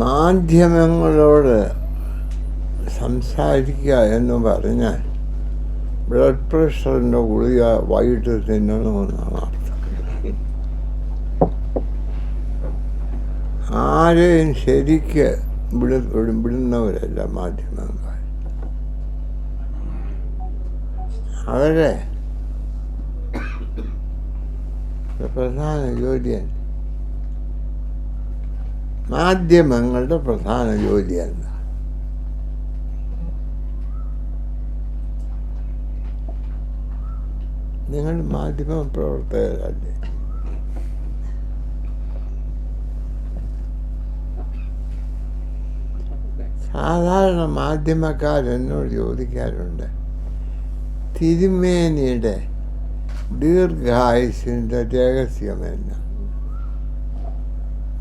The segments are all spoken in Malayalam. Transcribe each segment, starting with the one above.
മാധ്യമങ്ങളോട് സംസാരിക്കുക എന്ന് പറഞ്ഞാൽ ബ്ലഡ് പ്രഷറിൻ്റെ ഗുളിക വൈകിട്ട് തിന്നണമെന്നാണ് അർത്ഥം. ആരെയും ശരിക്ക് വിടുന്നവരല്ല മാധ്യമങ്ങൾ. അവരെ പ്രധാന ജോലിയാണ്, മാധ്യമങ്ങളുടെ പ്രധാന ജോലിയല്ല. നിങ്ങൾ മാധ്യമ പ്രവർത്തകരല്ലേ? സാധാരണ മാധ്യമക്കാരെന്നോട് ചോദിക്കാറുണ്ട്, തിരുമേനിയുടെ ദീർഘായുസിൻ്റെ രഹസ്യം എന്നാ?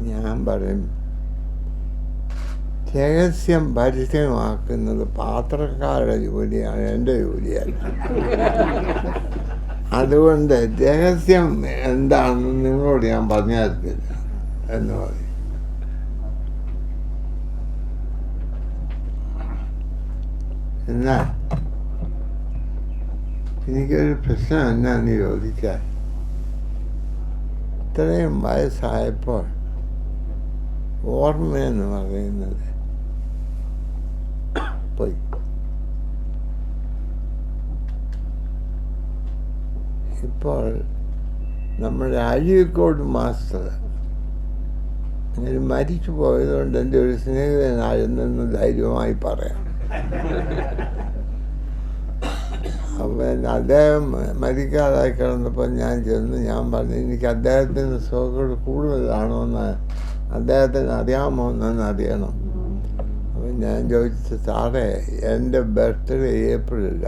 ഞാൻ പറയും, രഹസ്യം പരസ്യമാക്കുന്നത് പാത്രക്കാരുടെ ജോലിയാണ്, എൻ്റെ ജോലിയല്ല. അതുകൊണ്ട് രഹസ്യം എന്താണെന്ന് നിങ്ങളോട് ഞാൻ പറഞ്ഞു തരത്തില്ല എന്ന് പറയും. എന്നാൽ എനിക്കൊരു പ്രശ്നം എന്നാന്ന് ചോദിച്ചാൽ, ഇത്രയും വയസ്സായപ്പോൾ ഓർമ്മയെന്ന് പറയുന്നത് പോയി. ഇപ്പോൾ നമ്മുടെ അഴീക്കോട് മാസ്റ്റർ അങ്ങനെ മരിച്ചു പോയതുകൊണ്ട് എൻ്റെ ഒരു സ്നേഹിതനായിരുന്നെന്ന് ധൈര്യമായി പറയാം. അപ്പം അദ്ദേഹം മരിക്കാതായി കിടന്നപ്പോൾ ഞാൻ ചെന്ന് ഞാൻ പറഞ്ഞു, എനിക്ക് അദ്ദേഹത്തിൻ്റെ സുഖങ്ങൾ കൂടുതലാണോ എന്ന് അദ്ദേഹത്തിന് അറിയാമോ എന്നൊന്ന് അറിയണം. അപ്പം ഞാൻ ചോദിച്ചു, സാറേ എൻ്റെ ബർത്ത്ഡേ ഏപ്രിലില്ല,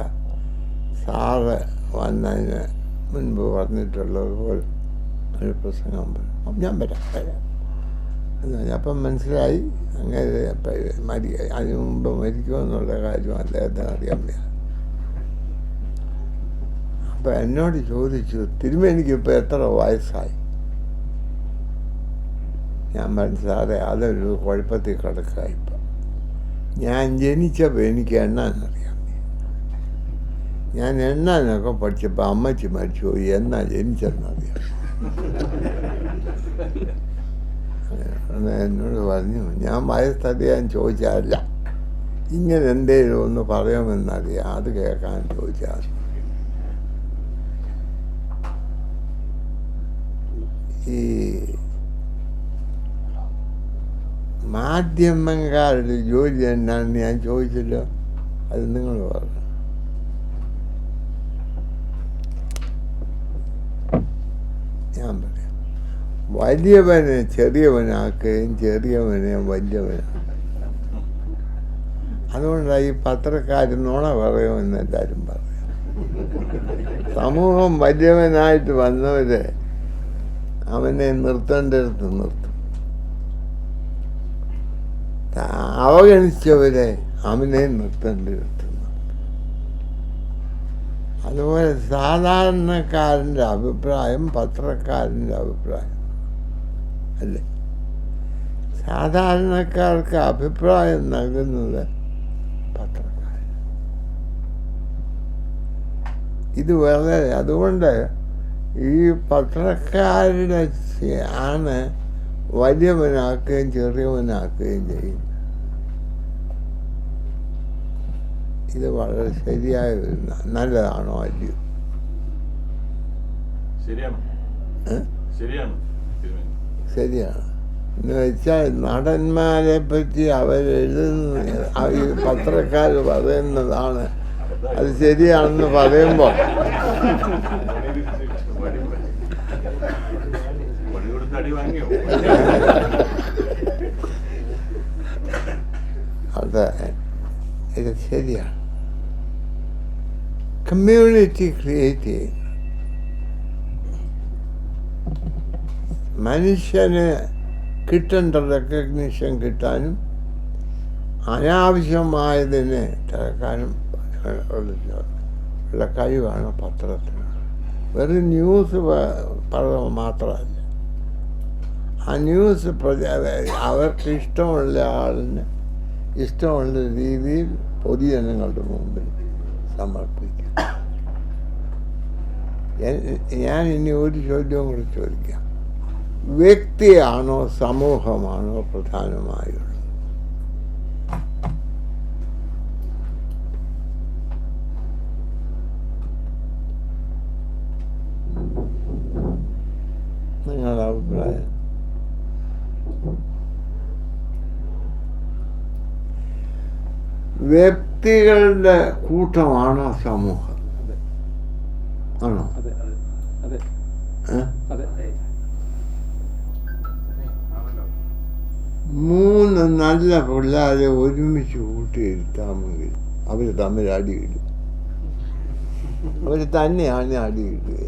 സാറ് വന്നതിന് മുൻപ് പറഞ്ഞിട്ടുള്ളതുപോലെ ഒരു പ്രസംഗം പറഞ്ഞു. അപ്പം ഞാൻ വരാം എന്ന് പറഞ്ഞു. അപ്പം മനസ്സിലായി അങ്ങനെ അതിനു മുമ്പ് മരിക്കുമെന്നുള്ള കാര്യം അദ്ദേഹത്തിന് അറിയാൻ വയ്യ. അപ്പം എന്നോട് ചോദിച്ചു, തിരുമേനിക്കിപ്പോൾ എത്ര വയസ്സായി? ഞാൻ മനസ്സിലാതെ അതൊരു കുഴപ്പത്തിൽ കിടക്കുക. ഇപ്പം ഞാൻ ജനിച്ചപ്പോൾ എനിക്ക് എണ്ണാനറിയാം. ഞാൻ എണ്ണാനൊക്കെ പഠിച്ചപ്പോൾ അമ്മച്ചി മരിച്ചു പോയി, എന്നാ ജനിച്ചെന്നറിയാം. എന്നോട് പറഞ്ഞു, ഞാൻ വയസ്സറിയാൻ ചോദിച്ചാലല്ല, ഇങ്ങനെ എന്തേലും ഒന്ന് പറയുമെന്നറിയാം, അത് കേൾക്കാൻ ചോദിച്ചാൽ. ഈ മാധ്യമക്കാരുടെ ജോലി എന്നാണെന്ന് ഞാൻ ചോദിച്ചല്ലോ, അത് നിങ്ങൾ പറഞ്ഞു. ഞാൻ പറയാം, വലിയവനെ ചെറിയവനാക്കുകയും ചെറിയവനെ വലിയവനാക്കുകയും. അതുകൊണ്ടാണ് ഈ പത്രക്കാർ നുണ പറയുമെന്ന് എല്ലാവരും പറയും. സമൂഹം വലിയവനായിട്ട് വന്നവരെ അവനെ നിർത്തേണ്ടടുത്ത് നിർത്തും, അവഗണിച്ചവരെ അവനെ നിർത്തേണ്ടടുത്ത് നിർത്തും. അതുപോലെ സാധാരണക്കാരൻ്റെ അഭിപ്രായം പത്രക്കാരൻ്റെ അഭിപ്രായം അല്ലേ? സാധാരണക്കാർക്ക് അഭിപ്രായം നൽകുന്നത് പത്രക്കാരൻ. ഇത് വളരെ, അതുകൊണ്ട് ഈ പത്രക്കാരുടെ ആണ് വലിയവനാക്കുകയും ചെറിയവനാക്കുകയും ചെയ്യുന്നത്. ഇത് വളരെ ശരിയായ ഒരു നല്ലതാണോ അല്ലയോ? ശരിയാണ് എന്ന് വെച്ചാൽ നടന്മാരെ പറ്റി അവരെഴുതുന്ന ഈ പത്രക്കാർ പറയുന്നതാണ് അത് ശരിയാണെന്ന് പറയുമ്പോൾ അത് ഇത് ശരിയാണ്. കമ്മ്യൂണിറ്റി ക്രിയേറ്റ് ചെയ്യുന്നു. മനുഷ്യന് കിട്ടേണ്ട റെക്കഗ്നിഷൻ കിട്ടാനും അനാവശ്യമായതിനെ തിരക്കാനും ഉള്ള കഴിവാണ് പത്രത്തിന്. വെറും ന്യൂസ് പറയുക മാത്രമല്ല, ആ ന്യൂസ് അവർക്ക് ഇഷ്ടമുള്ള ആളിന് ഇഷ്ടമുള്ള രീതിയിൽ പൊതുജനങ്ങളുടെ മുമ്പിൽ സമർപ്പിക്കും. ഞാൻ ഇനി ഒരു ചോദ്യവും കൂടി ചോദിക്കാം. വ്യക്തിയാണോ സമൂഹമാണോ പ്രധാനമായുള്ളത്? നിങ്ങളുടെ അഭിപ്രായം? വ്യക്തികളുടെ കൂട്ടമാണോ സമൂഹം? ആണോ? മൂന്ന് നല്ല പിള്ളേരെ ഒരുമിച്ച് കൂട്ടിയിരുത്താമെങ്കിൽ അവർ തമ്മിൽ അടിയിടും. അവർ തന്നെയാണ് അടിയിടുക.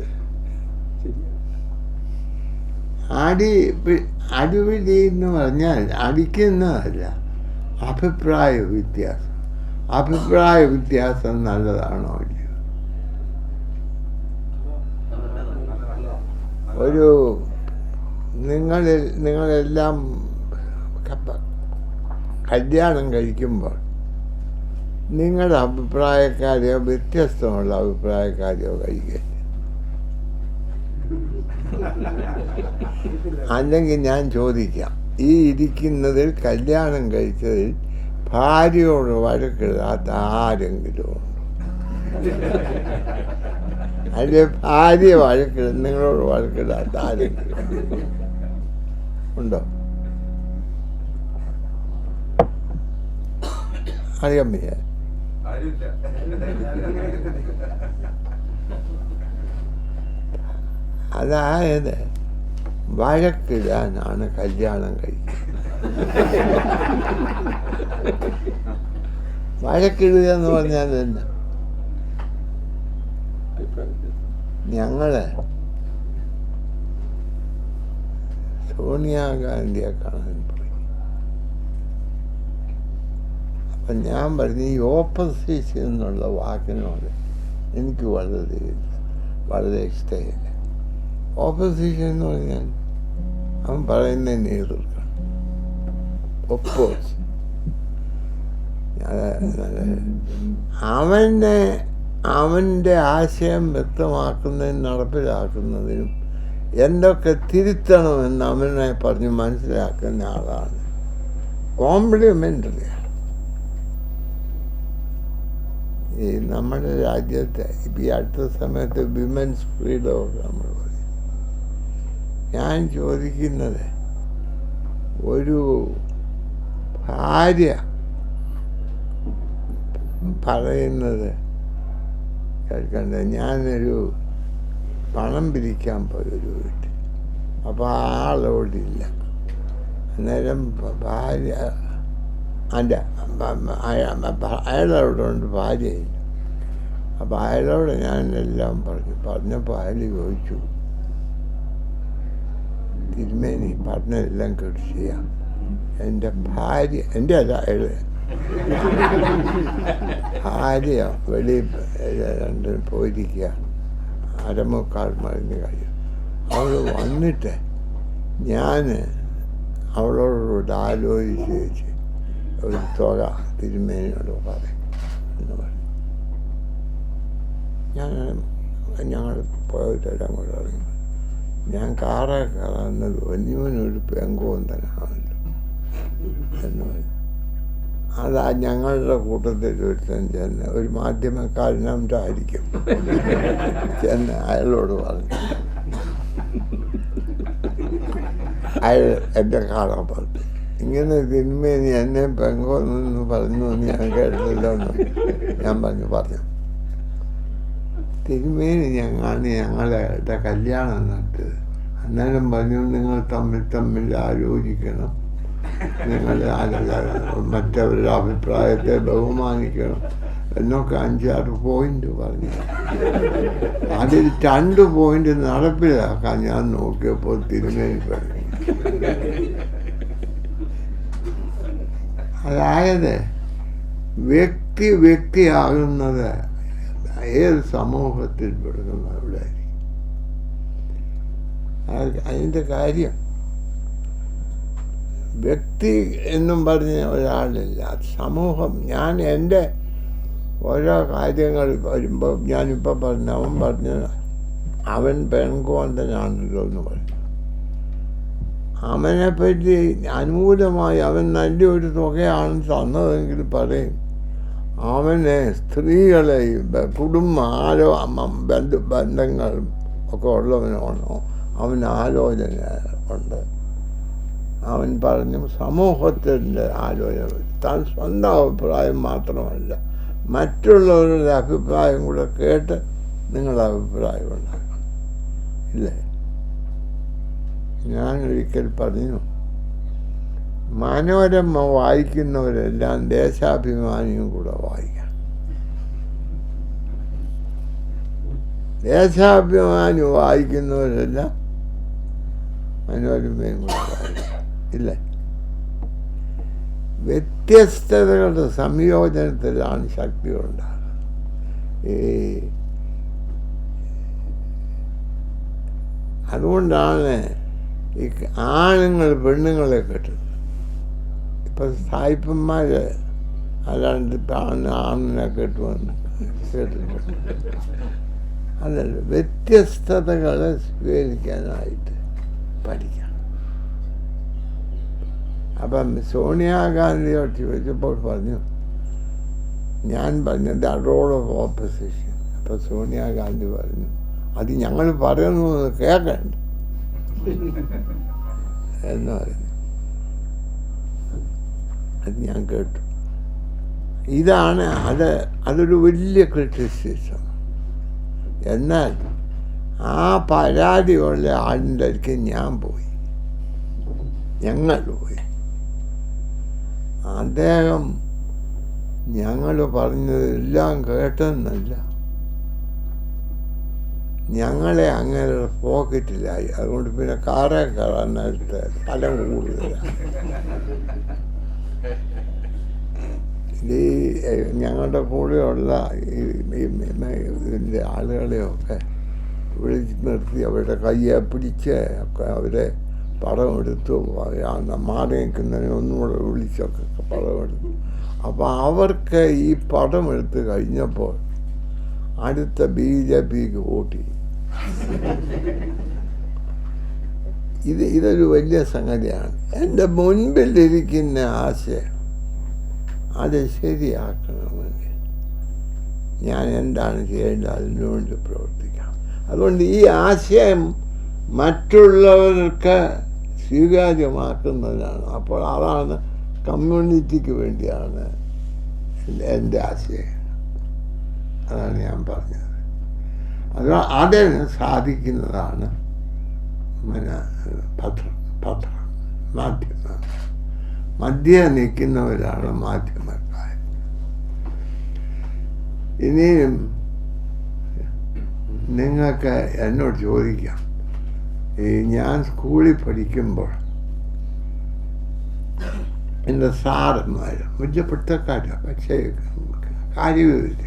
അടിപിടി എന്ന് പറഞ്ഞാൽ അടിക്കുന്നതല്ല, അഭിപ്രായ വ്യത്യാസം. അഭിപ്രായ വ്യത്യാസം നല്ലതാണോ ഇല്ലയോ? നിങ്ങളെല്ലാം കല്യാണം കഴിക്കുമ്പോൾ നിങ്ങളുടെ അഭിപ്രായക്കാരെയോ വ്യത്യസ്തമുള്ള അഭിപ്രായക്കാരെയോ കഴിക്കരുത്. അല്ലെങ്കിൽ ഞാൻ ചോദിക്കാം, ഈ ഇരിക്കുന്നതിൽ കല്യാണം കഴിച്ചതിൽ ഭാര്യയോട് വഴക്കിടാത്ത ആരെങ്കിലും ഉണ്ടോ? അല്ലെ ഭാര്യ നിങ്ങളോട് വഴക്കിടാത്ത ആരെങ്കിലും ഉണ്ടോ? അറിയാൻ വയ്യ. അതായത് വഴക്കിടാനാണ് കല്യാണം കഴിക്കുന്നത്. വഴക്കിടുക എന്ന് പറഞ്ഞാൽ തന്നെ ഞങ്ങള് സോണിയാഗാന്ധിയെ കാണാൻ പോയി. അപ്പം ഞാൻ പറഞ്ഞു, ഈ ഓപ്പോസിഷൻ എന്നുള്ള വാക്കിനോട് എനിക്ക് വളരെ ഇഷ്ടമില്ല. ഓപ്പോസിഷൻ എന്ന് പറഞ്ഞാൽ അവൻ പറയുന്നതിനെ എതിർക്കണം. ഒപ്പോസ് അവൻ്റെ ആശയം വ്യക്തമാക്കുന്നതിനും നടപ്പിലാക്കുന്നതിനും എന്തൊക്കെ തിരുത്തണമെന്ന് അവനെ പറഞ്ഞ് മനസ്സിലാക്കുന്ന ആളാണ്. കോംപ്ലിമെൻ്ററിയാണ്. ഈ നമ്മുടെ രാജ്യത്തെ ഇപ്പം ഈ അടുത്ത സമയത്ത് വിമൻസ് ഫ്രീഡമൊക്കെ നമ്മൾ പറയും. ഞാൻ ചോദിക്കുന്നത്, ഒരു ഭാര്യ പറയുന്നത് കേൾക്കണ്ടേ? ഞാനൊരു പണം പിരിക്കാൻ പോയൊരു വീട്ടിൽ, അപ്പോൾ ആളോടില്ല. അന്നേരം ഭാര്യ അയാളവിടെ ഉണ്ട്, ഭാര്യയില്ല. അപ്പോൾ അയാളോട് ഞാൻ എല്ലാം പറഞ്ഞപ്പോൾ അയാൾ ചോദിച്ചു, തിരുമേനി പറഞ്ഞതെല്ലാം കേട്ട് ചെയ്യാം. എൻ്റെ ഭാര്യ, എൻ്റെ അല്ല അയാള് ഭാര്യ വെളിയിൽ രണ്ടിനും പോയിരിക്കുക, 3:45 മണിന് കഴിയും. അവൾ വന്നിട്ട് ഞാൻ അവളോട് ആലോചിച്ച് ഒരു തുക തിരുമേനിയോട് പറയും എന്ന് പറഞ്ഞു. ഞങ്ങൾ പോയിട്ടെല്ലാം കൂടെ ഇറങ്ങി. ഞാൻ കാറെ കയറുന്നത് വന്യമനൊരു പെങ്കോന്തനാണല്ലോ എന്ന് പറഞ്ഞു. അതാ ഞങ്ങളുടെ കൂട്ടത്തിൽ ഒരുത്തൻ ചെന്ന്, ഒരു മാധ്യമക്കാരനായിരിക്കും, ചെന്ന് അയാളോട് പറഞ്ഞു. അയാൾ എൻ്റെ കാറെ പറഞ്ഞു, ഇങ്ങനെ തിന്മേനി എന്നെ പെങ്കോന്ന് പറഞ്ഞു എന്ന് ഞാൻ കേട്ടില്ലല്ലോ എന്ന് ഞാൻ പറഞ്ഞു. തിരുമേനി ഞങ്ങളുടെ കല്യാണം നടത്തിയത്. അന്നേരം പറഞ്ഞു, നിങ്ങൾ തമ്മിൽ ആലോചിക്കണം, നിങ്ങൾ മറ്റവരുടെ അഭിപ്രായത്തെ ബഹുമാനിക്കണം എന്നൊക്കെ 5-6 പോയിന്റ് പറഞ്ഞു. അതിൽ 2 പോയിന്റ് നടപ്പിലാക്കാൻ ഞാൻ നോക്കിയപ്പോൾ തിരുമേനി പറഞ്ഞു. അതായത് വ്യക്തിയാകുന്നത് ഏത് സമൂഹത്തിൽ പെടുന്നവരായിരിക്കും. അതിൻ്റെ കാര്യം വ്യക്തി എന്നും പറഞ്ഞ ഒരാളില്ല, സമൂഹം. ഞാൻ എൻ്റെ ഓരോ കാര്യങ്ങൾ വരുമ്പോൾ ഞാനിപ്പോൾ പറഞ്ഞു, അവൻ പറഞ്ഞ അവൻ പെൺകോന്തനാണല്ലോ എന്ന് പറഞ്ഞു. അവനെപ്പറ്റി അനുകൂലമായി അവൻ നല്ലൊരു തുകയാണ് തന്നതെങ്കിൽ പറയും, അവനെ സ്ത്രീകളെയും ബന്ധങ്ങളും ഒക്കെ ഉള്ളവനാണോ, അവൻ ആലോചന ഉണ്ട്. അവൻ പറഞ്ഞു സമൂഹത്തിൻ്റെ ആലോചന, താൻ സ്വന്തം അഭിപ്രായം മാത്രമല്ല മറ്റുള്ളവരുടെ അഭിപ്രായം കൂടെ കേട്ട് നിങ്ങളുടെ അഭിപ്രായം ഉണ്ടാക്കണം, ഇല്ലേ? ഞാനൊരിക്കൽ പറഞ്ഞു, മനോരമ വായിക്കുന്നവരെല്ലാം ദേശാഭിമാനിയും കൂടെ വായിക്കണം. ദേശാഭിമാനി വായിക്കുന്നവരെല്ലാം മനോരമയും കൂടെ വായിക്കണം, ഇല്ലേ? വ്യത്യസ്തതകളുടെ സംയോജനത്തിലാണ് ശക്തി ഉണ്ടാകുന്നത്. അതുകൊണ്ടാണ് ഈ ആണുങ്ങൾ പെണ്ണുങ്ങളെ കെട്ടുന്നത്. ഇപ്പം സായിപ്പന്മാർ അല്ലാണ്ട് ആണിനെ കെട്ടുമെന്ന് കേട്ടിട്ടുണ്ട്. അതല്ല, വ്യത്യസ്തതകളെ സ്വീകരിക്കാനായിട്ട് പഠിക്കണം. അപ്പം സോണിയാഗാന്ധിയോട് ചോദിച്ചപ്പോൾ പറഞ്ഞു, ഞാൻ പറഞ്ഞത് റോൾ ഓഫ് ഓപ്പോസിഷൻ. അപ്പം സോണിയാഗാന്ധി പറഞ്ഞു, അത് ഞങ്ങൾ പറയുന്നത് കേൾക്കണ്ട എന്ന് പറഞ്ഞു. അത് ഞാൻ കേട്ടു. ഇതാണ് അതൊരു വലിയ ക്രിറ്റിസിസം. എന്നാൽ ആ പരാതിയുള്ള ആളിൻ്റെ അടുക്ക് ഞങ്ങൾ പോയി. അദ്ദേഹം ഞങ്ങൾ പറഞ്ഞതെല്ലാം കേട്ടെന്നല്ല, ഞങ്ങളെ അങ്ങനെ പോക്കറ്റിലായി. അതുകൊണ്ട് പിന്നെ കാറേ കയറാനായിട്ട് സ്ഥലം കൂടുതലാണ്. ഈ ഞങ്ങളുടെ കൂടെയുള്ള ഇതിൻ്റെ ആളുകളെയൊക്കെ വിളിച്ച് നിർത്തി അവരുടെ കയ്യെ പിടിച്ച് ഒക്കെ അവരെ പടമെടുത്തു. മാറി നിൽക്കുന്നതിനെ ഒന്നുകൂടെ വിളിച്ചൊക്കെ പടമെടുത്തു. അപ്പോൾ അവർക്ക് ഈ പടമെടുത്ത് കഴിഞ്ഞപ്പോൾ അടുത്ത BJPക്ക് വോട്ട് ചെയ്യും. ഇതൊരു വലിയ സംഗതിയാണ്. എൻ്റെ മുൻപിലിരിക്കുന്ന ആശയം അത് ശരിയാക്കണമെങ്കിൽ ഞാൻ എന്താണ് ചെയ്യേണ്ടത്, അതിനുവേണ്ടി പ്രവർത്തിക്കാം. അതുകൊണ്ട് ഈ ആശയം മറ്റുള്ളവർക്ക് സ്വീകാര്യമാക്കുന്നതാണ്. അപ്പോൾ അതാണ് കമ്മ്യൂണിറ്റിക്ക് വേണ്ടിയാണ് എൻ്റെ ആശയം. അതാണ് ഞാൻ പറഞ്ഞത്. അത് അതിന് സാധിക്കുന്നതാണ് മാധ്യമം. മധ്യേ നിൽക്കുന്നവരാണ് മാധ്യമക്കാർ. ഇനിയും നിങ്ങൾക്ക് എന്നോട് ചോദിക്കാം, ഞാൻ സ്കൂളിൽ പഠിക്കുമ്പോൾ എൻ്റെ സാറന്മാർ വലിയ പിടുത്തക്കാരാണ്, പക്ഷേ കാര്യമില്ല.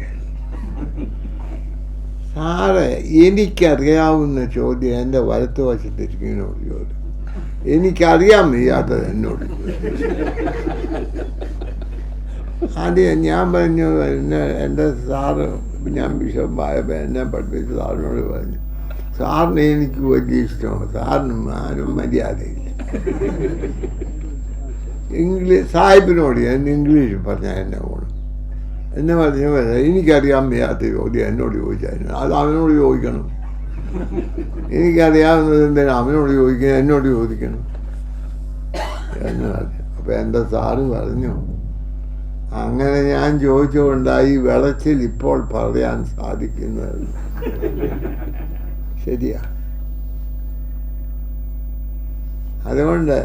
സാറ് എനിക്കറിയാവുന്ന ചോദ്യം എൻ്റെ വലത്ത് വശത്തിരിക്കുന്നതിനോട് ചോദ്യം, എനിക്കറിയാൻ വയ്യാത്തത് എന്നോട്. ആദ്യം ഞാൻ പറഞ്ഞു, എൻ്റെ സാറ്, ഞാൻ ബിഷപ്പായപ്പോൾ എന്നെ പഠിപ്പിച്ച സാറിനോട് പറഞ്ഞു, സാറിന് എനിക്ക് വലിയ ഇഷ്ടമാണ്, സാറിനും ആരും മര്യാദയില്ല. സാഹിബിനോട് ഞാൻ ഇംഗ്ലീഷ് പറഞ്ഞാൽ എന്നെ പോകണം. എന്നെ പറഞ്ഞു, എനിക്കറിയാൻ വയ്യാത്ത ചോദ്യം എന്നോട് ചോദിച്ചാൽ അത് അവനോട് ചോദിക്കണം. എനിക്കറിയാവുന്നത് എന്തിനാ അവനോട് ചോദിക്കണം, എന്നോട് ചോദിക്കണം എന്ന് പറഞ്ഞു. അപ്പം എൻ്റെ സാറ് പറഞ്ഞു, അങ്ങനെ ഞാൻ ചോദിച്ചുകൊണ്ടായി വിളച്ചിൽ ഇപ്പോൾ പറയാൻ സാധിക്കുന്നത്. ശരിയാ. അതുകൊണ്ട്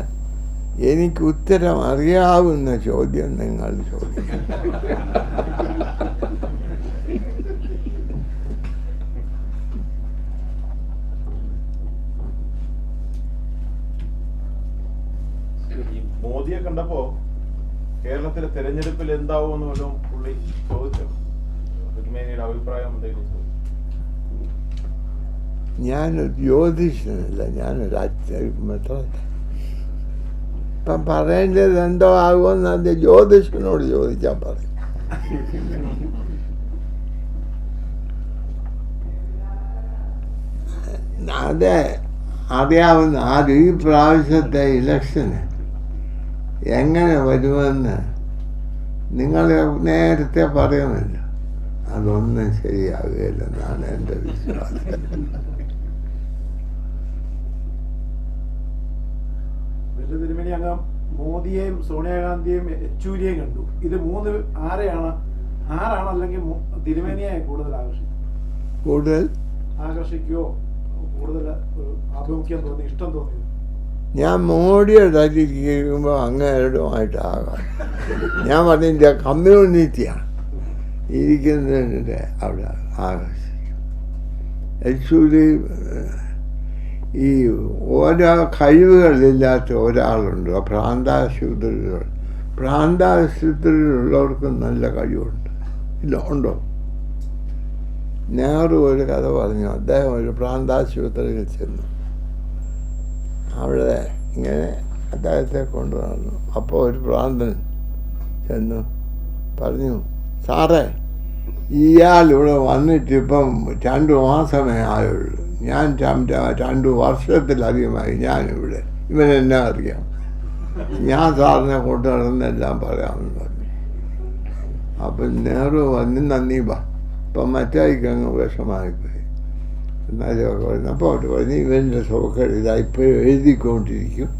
എനിക്ക് ഉത്തരം അറിയാവുന്ന ചോദ്യം നിങ്ങൾ ചോദിക്കണം. മോദിയെ കണ്ടപ്പോ കേരളത്തിലെ തെരഞ്ഞെടുപ്പിൽ എന്താവുമെന്ന് വല്ലതും പുള്ളി ചോദിച്ചോ? രുക്മിണിയുടെ അഭിപ്രായം എന്തെങ്കിലും? ഞാനൊരു ജ്യോതിഷനല്ല, ഞാനൊരു ഇപ്പം പറയേണ്ടത് എന്തോ ആകുമെന്ന് അത് ജ്യോതിഷനോട് ചോദിച്ചാൽ പറയും. അതെ, അറിയാവുന്ന ഈ പ്രാവശ്യത്തെ ഇലക്ഷന് എങ്ങനെ വരുമെന്ന് നിങ്ങൾ നേരത്തെ പറയുമല്ലോ. അതൊന്നും ശരിയാകുകയില്ലെന്നാണ് എൻ്റെ വിശ്വാസം. തിരുമേനി അങ്ങ് മോദിയെയും സോണിയാഗാന്ധിയെയും യെച്ചൂരിയെയും കണ്ടു. ഇത് മൂന്ന് ആരാണ് അല്ലെങ്കിൽ തിരുമേനിയെ കൂടുതൽ ആകർഷിക്കുകയോ കൂടുതൽ ആഭിമുഖ്യം തോന്നി, ഇഷ്ടം തോന്നി? ഞാൻ മോഡിയുടെ ഇരിക്കുമ്പോൾ അങ്ങേരുമായിട്ടാകാം. ഞാൻ പറഞ്ഞ കമ്മ്യൂണിറ്റിയാണ് ഇരിക്കുന്നതിൻ്റെ അവിടെ ആകർഷിക്കും. യെച്ചൂരി ഈ ഓരോ കഴിവുകളില്ലാത്ത ഒരാളുണ്ട്, ഭ്രാന്താശുപത്രിയിലുള്ളവർക്ക് നല്ല കഴിവുണ്ട്. ഇല്ല, ഉണ്ടോ? നെഹ്റു ഒരു കഥ പറഞ്ഞു. അദ്ദേഹം ഒരു ഭ്രാന്താശുപത്രിയിൽ ചെന്നു. അവിടെ ഇങ്ങനെ അദ്ദേഹത്തെ കൊണ്ടുവന്നു. അപ്പോൾ ഒരു ഭ്രാന്തൻ ചെന്നു പറഞ്ഞു, സാറേ, ഇയാളിവിടെ വന്നിട്ടിപ്പം 2 മാസമേ ആയുള്ളൂ. ഞാൻ 2 വർഷത്തിലധികമായി ഞാനിവിടെ. ഇവനെന്നെ അറിയാം. ഞാൻ സാറിനെ കൊണ്ടു നടന്നെല്ലാം പറയാമെന്ന് പറഞ്ഞു. അപ്പം നെഹ്റു വന്ന് നന്ദി വാ. ഇപ്പം മറ്റായിക്കങ്ങ് വിഷമായിപ്പോയി. എന്നാലും പറഞ്ഞപ്പോൾ അവർ പറഞ്ഞ് ഇവൻ്റെ സോക്കേട് ഇതാ ഇപ്പോൾ എഴുതിക്കൊണ്ടിരിക്കും,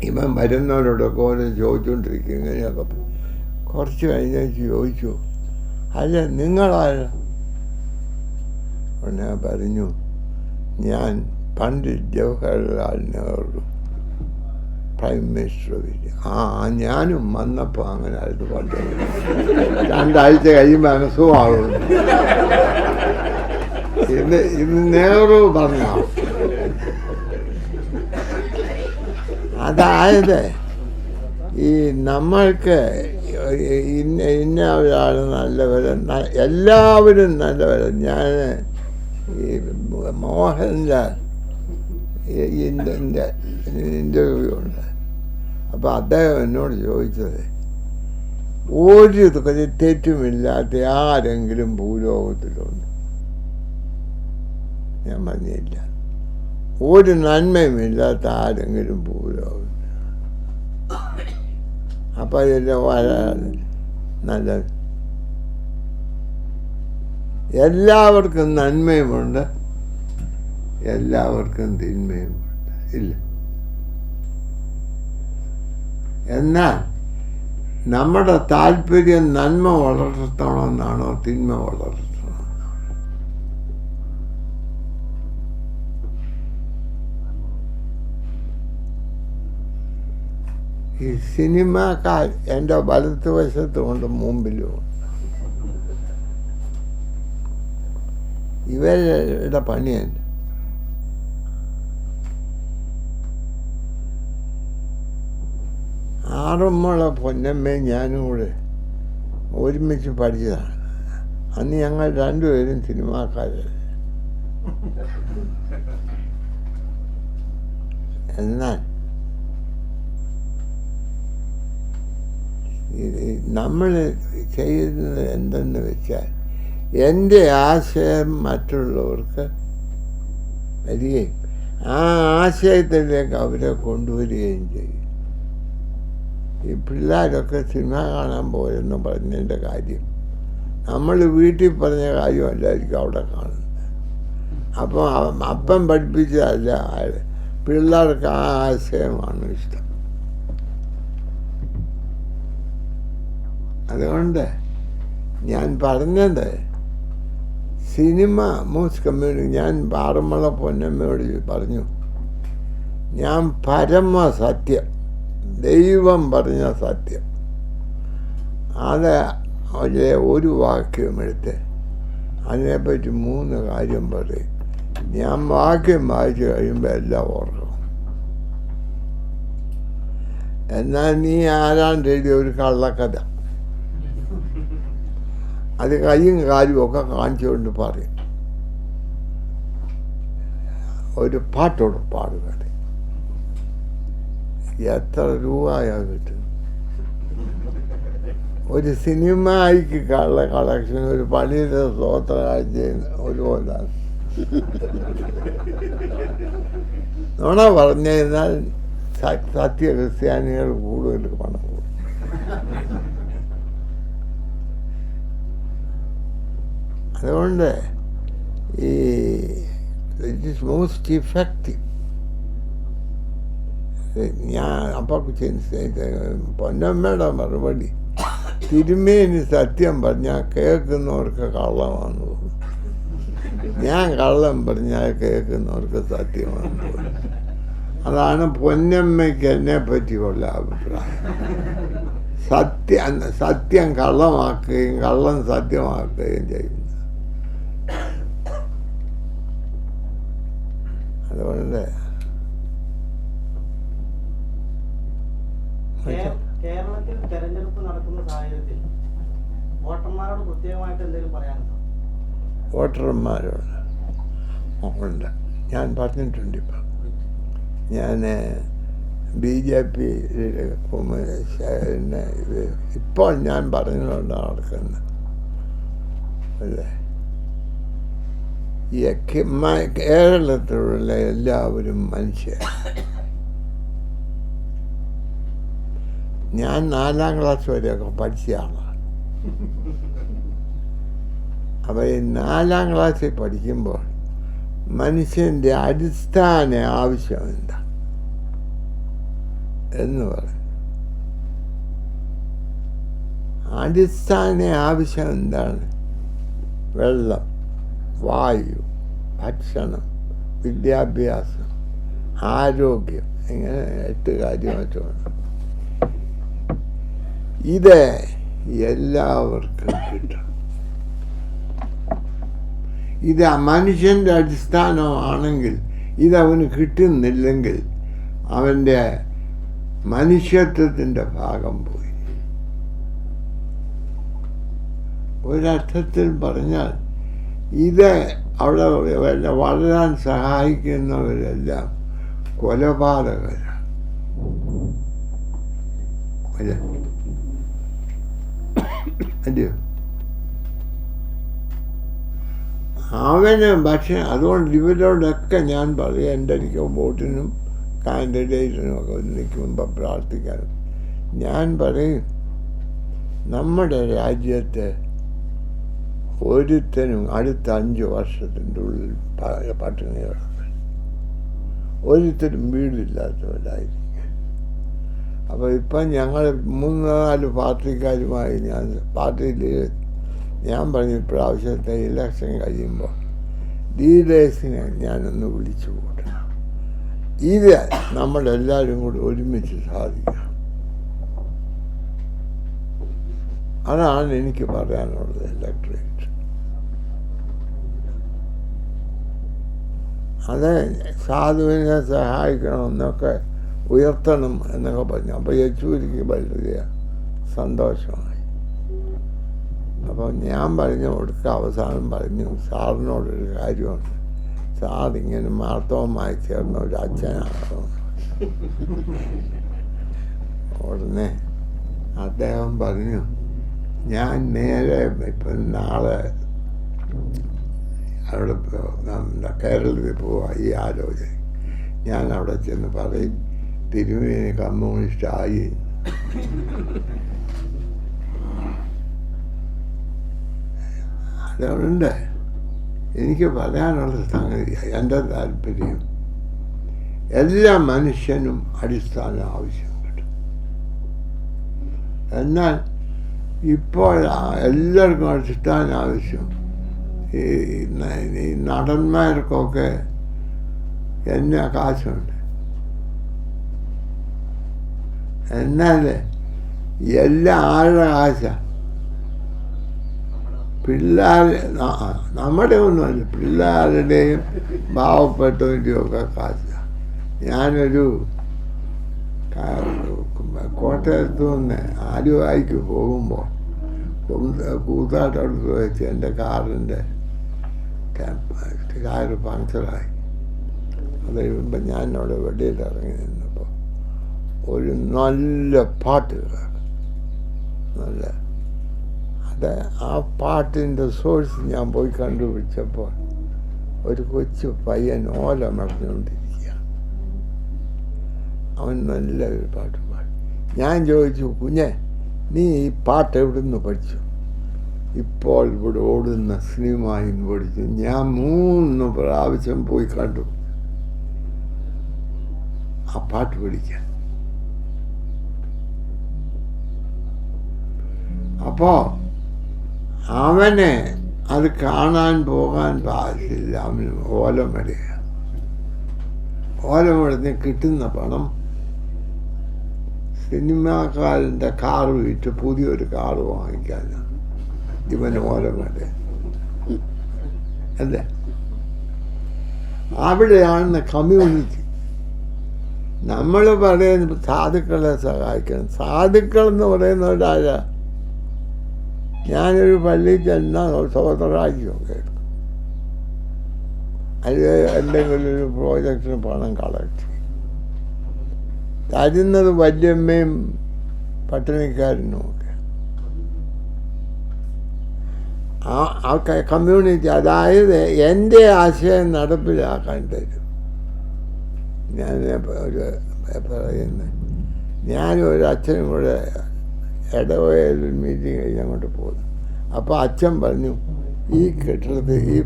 ഇവൻ വരുന്നവരോടൊക്കെ ഓരോ ചോദിച്ചുകൊണ്ടിരിക്കും. ഇങ്ങനെയൊക്കെ കുറച്ച് കഴിഞ്ഞ് ചോദിച്ചു, അല്ല നിങ്ങളാരാ? ഞാൻ പറഞ്ഞു, ഞാൻ Pandit Jawaharlal Nehru, prime minister of India. ഞാനും വന്നപ്പോൾ അങ്ങനെ അത് പണ്ട് 2 ആഴ്ച കഴിയുമ്പോൾ അങ്ങ് സുഖമാകുന്നു. ഇത് നെഹ്റു പറഞ്ഞ. അതായത് ഈ നമ്മൾക്ക് ഇന്ന ഒരാൾ നല്ലവരും എല്ലാവരും നല്ലവരും. ഞാൻ ഈ മോഹൻലാൽ ഇൻ്റർവ്യൂ ഉണ്ട്. അപ്പോൾ അദ്ദേഹം എന്നോട് ചോദിച്ചത്, ഒരു തെറ്റുമില്ലാത്ത ആരെങ്കിലും ഭൂലോകത്തിലുണ്ട്? ഞാൻ പറഞ്ഞില്ല. ഒരു നന്മയുമില്ലാത്ത ആരെങ്കിലും ഭൂലോകത്തിൽ. അപ്പം അതിൻ്റെ വളരെ നല്ലത്. എല്ലാവർക്കും നന്മയുമുണ്ട്, എല്ലാവർക്കും തിന്മയുമുണ്ട്. ഇല്ല, എന്നാൽ നമ്മുടെ താല്പര്യം നന്മ വളർത്തണമെന്നാണോ തിന്മ വളർത്തണം? ഈ സിനിമാക്കാർ എൻ്റെ വലത്ത് വശത്തുമുണ്ട്, മുമ്പിലുമുണ്ട്. ഇവരുടെ പണിയല്ല. ആറന്മുള പൊന്നമ്മയും ഞാനും കൂടെ ഒരുമിച്ച് പഠിച്ചതാണ്. അന്ന് ഞങ്ങൾ 2 പേരും സിനിമാക്കാരല്ല. എന്നാൽ നമ്മൾ ചെയ്യുന്നത് എന്തെന്ന് വെച്ചാൽ എൻ്റെ ആശയം മറ്റുള്ളവർക്ക് വരികയും ആ ആശയത്തിലേക്ക് അവരെ കൊണ്ടുവരികയും ചെയ്യും. ഈ പിള്ളേരൊക്കെ സിനിമ കാണാൻ പോയെന്ന് പറഞ്ഞതിൻ്റെ കാര്യം നമ്മൾ വീട്ടിൽ പറഞ്ഞ കാര്യമല്ലായിരിക്കും അവിടെ കാണുന്നത്. അപ്പോൾ അപ്പം പഠിപ്പിച്ചതല്ല, പിള്ളേർക്ക് ആ ആശയമാണ് ഇഷ്ടം. അതുകൊണ്ട് ഞാൻ പറഞ്ഞത് സിനിമ മൂസ് കമ്മ്യൂണിറ്റി. ഞാൻ ആറന്മുള പൊന്നമ്മയോട് പറഞ്ഞു, ഞാൻ പരമസത്യം, ദൈവം പറഞ്ഞ സത്യം, അത് ഒരു വാക്യമെടുത്ത് അതിനെപ്പറ്റി 3 കാര്യം പറയും. ഞാൻ വാക്യം വായിച്ചു കഴിയുമ്പോൾ എല്ലാം ഓർക്കും. എന്നാൽ നീ ആരാണ്ട് എഴുതിയ ഒരു കള്ളക്കഥ, അത് കയ്യും കാലും ഒക്കെ കാണിച്ചുകൊണ്ട് പറയും. ഒരു പാട്ടോട് പാടുക, എത്ര രൂപയാ കിട്ടും? ഒരു സിനിമയ്ക്ക് കള്ള കളക്ഷൻ ഒരു പള്ളിയിലെ സ്തോത്ര കാഴ്ച ഒരുപോലാണ്. നുണ പറഞ്ഞു കഴിഞ്ഞാൽ സത്യ ക്രിസ്ത്യാനികൾ കൂടുതൽ പണം കൊടുക്കും. അതുകൊണ്ട് ഈ ഇറ്റ് ഈസ് മോസ്റ്റ് ഇഫക്റ്റീവ്. ഞാൻ അപ്പം പൊന്നമ്മയുടെ മറുപടി, തിരുമേനി സത്യം പറഞ്ഞാൽ കേൾക്കുന്നവർക്ക് കള്ളമാണെന്ന് തോന്നും, ഞാൻ കള്ളം പറഞ്ഞാൽ കേൾക്കുന്നവർക്ക് സത്യമാണെന്ന് തോന്നും. അതാണ് പൊന്നമ്മയ്ക്ക് എന്നെ പറ്റിയുള്ള അഭിപ്രായം. സത്യം കള്ളമാക്കുകയും കള്ളം സത്യമാക്കുകയും ചെയ്യുന്നു. അതുകൊണ്ട് കേരളത്തിൽ തെരഞ്ഞെടുപ്പ് നടക്കുന്ന സാഹചര്യത്തിൽ വോട്ടർമാരോട് പ്രത്യേകമായിട്ട് എന്തെങ്കിലും പറയാനുണ്ടോ? വോട്ടർമാരോട് ഉണ്ട്, ഞാൻ പറഞ്ഞിട്ടുണ്ട്. ഇപ്പം ഞാൻ BJP ഇപ്പോൾ ഞാൻ പറഞ്ഞുകൊണ്ട് നടക്കുന്നത് അല്ലേ, ഈ കേരളത്തിലുള്ള എല്ലാവരും മനുഷ്യർ. ഞാൻ 4ാം ക്ലാസ് വരെയൊക്കെ പഠിച്ച ആളാണ്. അപ്പോൾ ഈ 4ാം ക്ലാസ്സിൽ പഠിക്കുമ്പോൾ മനുഷ്യൻ്റെ അടിസ്ഥാന ആവശ്യം എന്താ എന്ന് പറയും. അടിസ്ഥാന ആവശ്യം എന്താണ്? വെള്ളം, വായു, ഭക്ഷണം, വിദ്യാഭ്യാസം, ആരോഗ്യം, ഇങ്ങനെ 8 കാര്യമായിട്ട് വേണം. ഇത് എല്ലാവർക്കും കിട്ടും. ഇത് മനുഷ്യൻ്റെ അടിസ്ഥാനമാണെങ്കിൽ ഇതവന് കിട്ടുന്നില്ലെങ്കിൽ അവൻ്റെ മനുഷ്യത്വത്തിൻ്റെ ഭാഗം പോയി. ഒരർത്ഥത്തിൽ പറഞ്ഞാൽ ഇത് അവിടെ വളരാൻ സഹായിക്കുന്നവരെല്ലാം കൊലപാതകരാണ്. അല്ലയോ? അവന് പക്ഷേ അതുകൊണ്ട് ഇവരോടൊക്കെ ഞാൻ പറയും, എൻ്റെ എനിക്ക് വോട്ടിനും കാൻഡിഡേറ്റിനും ഒക്കെ നിൽക്കുമ്പോൾ പ്രാർത്ഥിക്കാനും ഞാൻ പറയും, നമ്മുടെ രാജ്യത്ത് ഒരുത്തനും അടുത്ത 5 വർഷത്തിൻ്റെ ഉള്ളിൽ പട്ടിണി കിടക്കും. ഒരുത്തരും വീടില്ലാത്തവരായിരിക്കും. അപ്പോൾ ഇപ്പം ഞങ്ങൾ 3-4 പാർട്ടിക്കാരുമായി പാർട്ടിയിൽ ഞാൻ പറഞ്ഞു, ഇപ്രാവശ്യത്തെ ഇലക്ഷൻ കഴിയുമ്പോൾ ലീഡേഴ്സിനെ ഞാനൊന്ന് വിളിച്ചു കൂട്ടണം. ഇത് നമ്മളെല്ലാവരും കൂടി ഒരുമിച്ച് സാധിക്കണം. അതാണ് എനിക്ക് പറയാനുള്ളത്. ഇലക്ട്രേറ്റ് അത് സാധുവിനെ സഹായിക്കണമെന്നൊക്കെ ഉയർത്തണം എന്നൊക്കെ പറഞ്ഞു. അപ്പോൾ യെച്ചൂരിക്ക് വളരെ സന്തോഷമായി. അപ്പോൾ ഞാൻ പറഞ്ഞു കൊടുക്കുക, അവസാനം പറഞ്ഞു, സാറിനോടൊരു കാര്യമുണ്ട്, സാറിങ്ങനെ മാർത്തവമായി ചേർന്ന ഒരു അച്ഛനാണോ. ഉടനെ അദ്ദേഹം പറഞ്ഞു, ഞാൻ നേരെ ഇപ്പം നാളെ അവിടെ കേരളത്തിൽ പോവാ ഈ ആലോചന. ഞാൻ അവിടെ ചെന്ന് പറയും, തിരുമേനി കമ്മ്യൂണിസ്റ്റ് ആയി. അതുകൊണ്ട് എനിക്ക് പറയാനുള്ള സംഗതി, എൻ്റെ താല്പര്യം എല്ലാ മനുഷ്യനും അടിസ്ഥാന ആവശ്യം കിട്ടും. എന്നാൽ ഇപ്പോൾ എല്ലാവർക്കും അടിസ്ഥാന ആവശ്യം ഈ നടന്മാർക്കൊക്കെ എന്നാ കാശുണ്ട്. എന്നാൽ എല്ലാ ആളുടെ കാശാണ്. നമ്മുടെ ഒന്നുമല്ല, പിള്ളേരുടെയും പാവപ്പെട്ടവൻ്റെയും ഒക്കെ കാശാണ്. ഞാനൊരു കോട്ടയത്ത് നിന്ന് ആലുവായിക്ക് പോകുമ്പോൾ കൂത്താട്ടടുത്ത് വെച്ച് എൻ്റെ കാറിൻ്റെ കാറ് പങ്ക്ചറായി. അത് കഴിയുമ്പോൾ ഞാൻ അവിടെ വെളിയിൽ ഇറങ്ങി നിന്നപ്പോൾ ഒരു നല്ല പാട്ട് കേൾക്കണം. നല്ല അത് ആ പാട്ടിൻ്റെ സോഴ്സ് ഞാൻ പോയി കണ്ടുപിടിച്ചപ്പോൾ ഒരു കൊച്ചു പയ്യൻ ഓല മറന്നുകൊണ്ടിരിക്കുക. അവൻ നല്ലൊരു പാട്ട് പാടി. ഞാൻ ചോദിച്ചു, കുഞ്ഞെ നീ ഈ പാട്ട് എവിടെ നിന്ന് പഠിച്ചു? ഇപ്പോൾ ഇവിടെ ഓടുന്ന സിനിമയിൽ നിന്ന് പഠിച്ചു. ഞാൻ 3 പ്രാവശ്യം പോയി കണ്ടു ആ പാട്ട് പഠിക്കാൻ. അപ്പോൾ അവനെ അത് കാണാൻ പോകാൻ പാടില്ല. അവന് ഓലമടയ. ഓലമടന്ന് കിട്ടുന്ന പണം സിനിമാക്കാരൻ്റെ കാറ് വിറ്റ് പുതിയൊരു കാറ് വാങ്ങിക്കാനാണ് ഇവൻ ഓലമട. അല്ലേ? അവിടെയാണ് കമ്മ്യൂണിറ്റി. നമ്മൾ പറയുന്നത് സാധുക്കളെ സഹായിക്കണം. സാധുക്കൾ എന്ന് പറയുന്ന ഒരാളാ. ഞാനൊരു പള്ളിയിൽ ചെന്നാൽ സ്വതന്ത്രരാജ്യമൊക്കെ എടുക്കും. അത് എന്തെങ്കിലും ഒരു പ്രോജക്റ്റിന് പണം കളക്ട് ചെയ്യും. തരുന്നത് വല്യമ്മയും പട്ടിണിക്കാരനും ഒക്കെ. ആ കമ്മ്യൂണിറ്റി, അതായത് എൻ്റെ ആശയം നടപ്പിലാക്കാൻ തരും. ഞാൻ ഒരു പറയുന്നത്, ഞാനൊരു അച്ഛനും കൂടെ ഇടവകയിൽ മീറ്റിംഗ് കഴിഞ്ഞ് അങ്ങോട്ട് പോകുന്നു. അപ്പോൾ അച്ഛൻ പറഞ്ഞു, ഈ കെട്ടിടത്തിൽ ഈ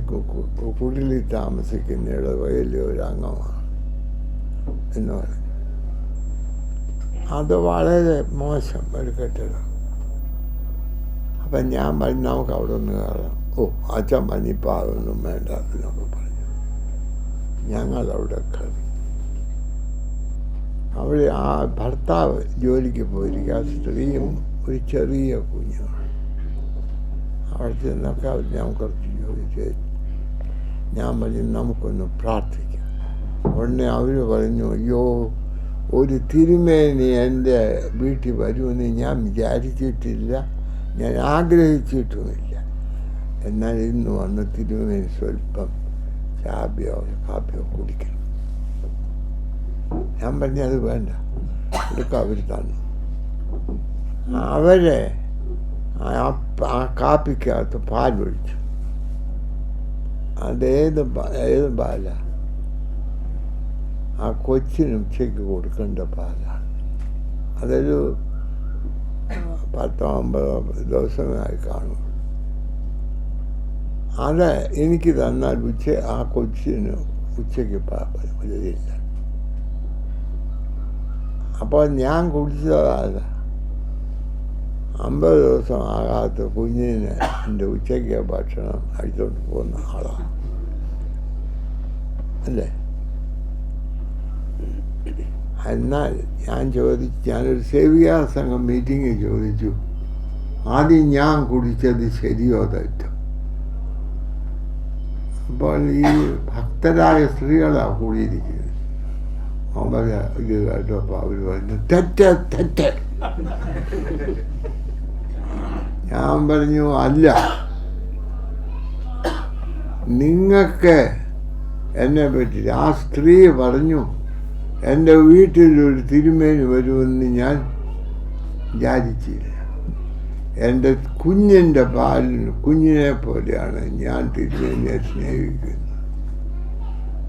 കുടിലിൽ താമസിക്കുന്ന ഇടവകയിലെ ഒരു അംഗമാണ് എന്ന് പറഞ്ഞു. അത് വളരെ മോശം ഒരു കെട്ടിടം. അപ്പം ഞാൻ പറഞ്ഞു, നമുക്ക് അവിടെ ഒന്ന് കയറാം. ഓ, അച്ഛൻ പറഞ്ഞു ഇപ്പം അതൊന്നും വേണ്ട എന്നൊക്കെ പറഞ്ഞു. ഞങ്ങളവിടെ കയറി. അവിടെ ആ ഭർത്താവ് ജോലിക്ക് പോയിരിക്കുക, ആ സ്ത്രീയും ഒരു ചെറിയ കുഞ്ഞുമാണ്. അവിടെ ചെന്നൊക്കെ ഞാൻ കുറച്ച് ചോദിച്ചു. ഞാൻ പറഞ്ഞു നമുക്കൊന്ന് പ്രാർത്ഥിക്കാം. ഉടനെ അവർ പറഞ്ഞു, അയ്യോ, ഒരു തിരുമേനി എൻ്റെ വീട്ടിൽ വരുമെന്ന് ഞാൻ വിചാരിച്ചിട്ടില്ല, ഞാൻ ആഗ്രഹിച്ചിട്ടുമില്ല. എന്നാൽ ഇന്ന് വന്ന് തിരുമേനി സ്വല്പം ചായയോ കാപ്പിയോ കുടിക്കണം. ഞാൻ പറഞ്ഞു അത് വേണ്ട, ഇതൊക്കെ അവർ തന്നു. അവരെ ആ കാപ്പിക്കകത്ത് പാലൊഴിച്ചു. അതേത് പാല? ആ കൊച്ചിന് ഉച്ചയ്ക്ക് കൊടുക്കേണ്ട പാലാണ്. അതൊരു 10-50 ദിവസമായി കാണും. അത് എനിക്ക് തന്നാൽ ആ കൊച്ചിന് ഉച്ചയ്ക്ക് ഇതില്ല. അപ്പോൾ ഞാൻ കുടിച്ചതാണ്. 50 ദിവസം ആകാത്ത കുഞ്ഞിന് എൻ്റെ ഉച്ചയ്ക്ക് ഭക്ഷണം അടിച്ചോണ്ട് പോകുന്ന ആളാണ്. അല്ലേ? എന്നാൽ ഞാനൊരു സേവികാ സംഘം മീറ്റിങ്ങിൽ ചോദിച്ചു, ആദ്യം ഞാൻ കുടിച്ചത് ശരിയോ തെറ്റോ? അപ്പോൾ ഈ ഭക്തരായ സ്ത്രീകളാണ് കൂടിയിരിക്കുന്നത്. അവരെ ഇത് കേട്ടപ്പോൾ അവർ പറഞ്ഞു തെറ്റ്. ഞാൻ പറഞ്ഞു അല്ല, നിങ്ങൾക്ക് എന്നെ പറ്റി ആ സ്ത്രീ പറഞ്ഞു എൻ്റെ വീട്ടിലൊരു തിരുമേനി വരുമെന്ന് ഞാൻ വിചാരിച്ചില്ല. എൻ്റെ കുഞ്ഞിൻ്റെ കുഞ്ഞിനെ പോലെയാണ് ഞാൻ തിരുമേനിയെ സ്നേഹിക്കുന്നത്.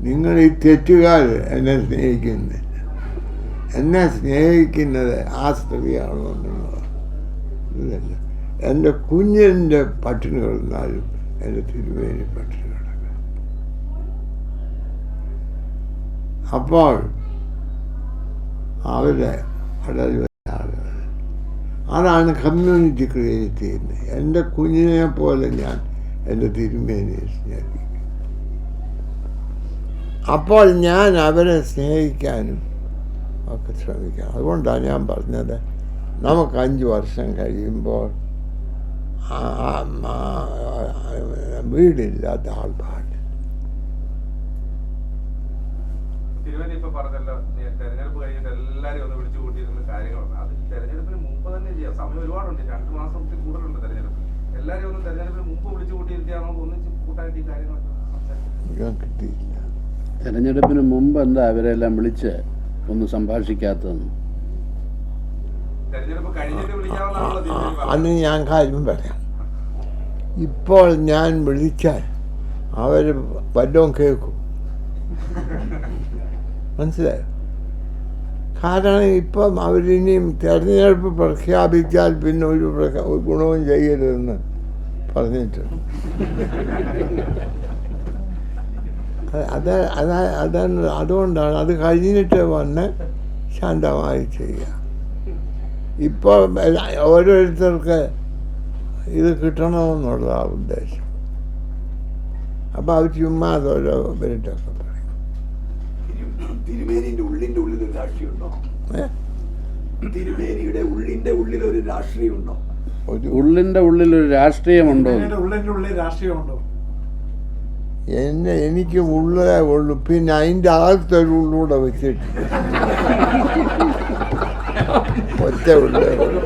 നിങ്ങൾ ഈ തെറ്റുകാർ എന്നെ സ്നേഹിക്കുന്നില്ല. എന്നെ സ്നേഹിക്കുന്നത് ആ സ്ത്രീയാണോ എന്നുള്ളത് ഇതല്ല. എൻ്റെ കുഞ്ഞിൻ്റെ പട്ടിണി കിടന്നാലും എൻ്റെ തിരുമേനി പട്ടിണി കിടക്കുക. അപ്പോൾ അവരെ വളരെ ആളുകൾ, അതാണ് കമ്മ്യൂണിറ്റി ക്രിയേറ്റ് ചെയ്യുന്നത്. എൻ്റെ കുഞ്ഞിനെ പോലെ ഞാൻ എൻ്റെ തിരുമേനിയെ സ്നേഹിക്കും. അപ്പോൾ ഞാൻ അവരെ സ്നേഹിക്കാനും ഒക്കെ ശ്രമിക്കണം. അതുകൊണ്ടാണ് ഞാൻ പറഞ്ഞത്, നമുക്ക് 5 വർഷം കഴിയുമ്പോൾ വീടില്ലാത്ത ആൾക്കാർ. തിരുവനന്തപുരം ഇപ്പൊ പറഞ്ഞല്ലോ, തെരഞ്ഞെടുപ്പ് കഴിഞ്ഞിട്ട് എല്ലാവരും ഒന്ന് വിളിച്ചു കൂട്ടിയിരുന്ന കാര്യങ്ങളാണ്. അത് തെരഞ്ഞെടുപ്പിന് മുമ്പ് തന്നെ ചെയ്യാം. സമയം ഒരുപാടുണ്ട്, 2 മാസത്തിൽ കൂടുതലുണ്ട് തെരഞ്ഞെടുപ്പ്. എല്ലാവരും ഒന്ന് തെരഞ്ഞെടുപ്പിന് മുമ്പ് വിളിച്ചു കൂട്ടിയിരുത്തിയാൽ നമുക്ക് ഒന്നിച്ച് കൂട്ടായിട്ട് ഈ കാര്യങ്ങളൊക്കെ സംസാരിക്കാം. കിട്ടിയില്ല. തെരഞ്ഞെടുപ്പിന് മുമ്പ് എന്താ അവരെല്ലാം വിളിച്ച് ഒന്ന് സംഭാഷിക്കാത്തതെന്ന്? തെരഞ്ഞെടുപ്പ് കഴിഞ്ഞിട്ട് വിളിക്കാമെന്നാണല്ലോ തിരുമേനി പറഞ്ഞത്. അന്ന് ഞാൻ കാര്യം പറയാം. ഇപ്പോൾ ഞാൻ വിളിച്ചാൽ അവർ വല്ലതും കേൾക്കും, മനസ്സിലായോ? കാരണം ഇപ്പം അവരിനിയും തെരഞ്ഞെടുപ്പ് പ്രഖ്യാപിച്ചാൽ പിന്നെ ഒരു ഗുണവും ചെയ്യരുതെന്ന് പറഞ്ഞിട്ടുണ്ട്. അതുകൊണ്ടാണ് അത് കഴിഞ്ഞിട്ട് വന്ന് ശാന്തമായി ചെയ്യുക. ഇപ്പോൾ ഓരോരുത്തർക്ക് ഇത് കിട്ടണമെന്നുള്ളതാണ് ഉദ്ദേശം. അപ്പോൾ അവർ ചുമ്മാ അതോരോ ഇവരിട്ടൊക്കെ പറയും. തിരുമേനിയുടെ ഉള്ളിൽ ഒരു രാഷ്ട്രീയമുണ്ടോ? തിരുമേനിയുടെ ഉള്ളിൽ ഒരു രാഷ്ട്രീയമുണ്ടോ? ഉള്ളിന്റെ ഉള്ളിൽ ഒരു രാഷ്ട്രീയമുണ്ടോ? ഉള്ളിൽ രാഷ്ട്രീയമുണ്ടോ? എനിക്ക് ഉള്ളേ ഉള്ളു, പിന്നെ അതിൻ്റെ അകത്തൊരു ഉള്ളൂടെ വെച്ചിട്ട് ഒറ്റ ഉള്ളേ ഉള്ളു.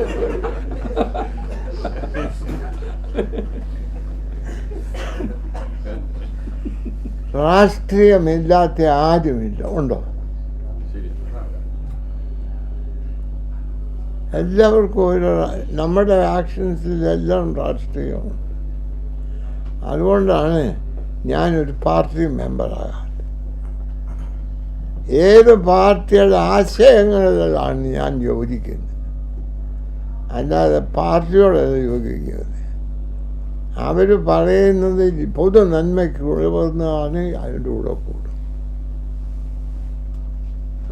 രാഷ്ട്രീയമില്ലാത്ത ആരുമില്ല. ഉണ്ടോ? എല്ലാവർക്കും ഒരു നമ്മുടെ ആക്ഷൻസിലെല്ലാം രാഷ്ട്രീയമുണ്ട്. അതുകൊണ്ടാണ് ഞാനൊരു പാർട്ടി മെമ്പറാകാം. ഏത് പാർട്ടിയുടെ ആശയങ്ങളിലാണ് ഞാൻ യോജിക്കുന്നത്, അല്ലാതെ പാർട്ടിയോടല്ല യോജിക്കുന്നത്. അവർ പറയുന്നത് പൊതു നന്മയ്ക്ക് ഉള്ളതെന്നാണ് അതിൻ്റെ കൂടെ കൂടും.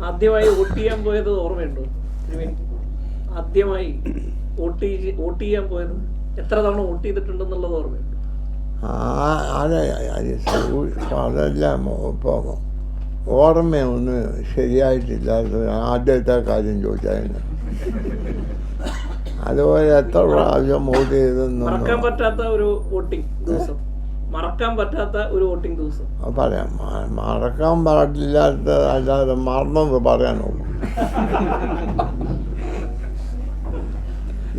ആദ്യമായി വോട്ട് ചെയ്യാൻ പോയത് ഓർമ്മയുണ്ടോ? ആദ്യമായി വോട്ട് ചെയ്യാൻ പോയത് എത്ര തവണ വോട്ട് ചെയ്തിട്ടുണ്ടെന്നുള്ളത് ഓർമ്മയുണ്ടോ? അതെല്ലാം ഇപ്പോൾ ഓർമ്മയൊന്നും ശരിയായിട്ടില്ലാത്ത ആദ്യത്തെ കാര്യം ചോദിച്ചാൽ അതുപോലെ എത്ര പ്രാവശ്യം വോട്ട് ചെയ്തെന്നൊന്നും മറക്കാൻ പറ്റാത്ത ഒരു വോട്ടിംഗ് ദിവസം, മറക്കാൻ പറ്റാത്ത ഒരു വോട്ടിംഗ് ദിവസം പറയാം. മറക്കാൻ പാടില്ലാത്ത അല്ലാതെ മറന്നത് പറയാൻ നോക്കും.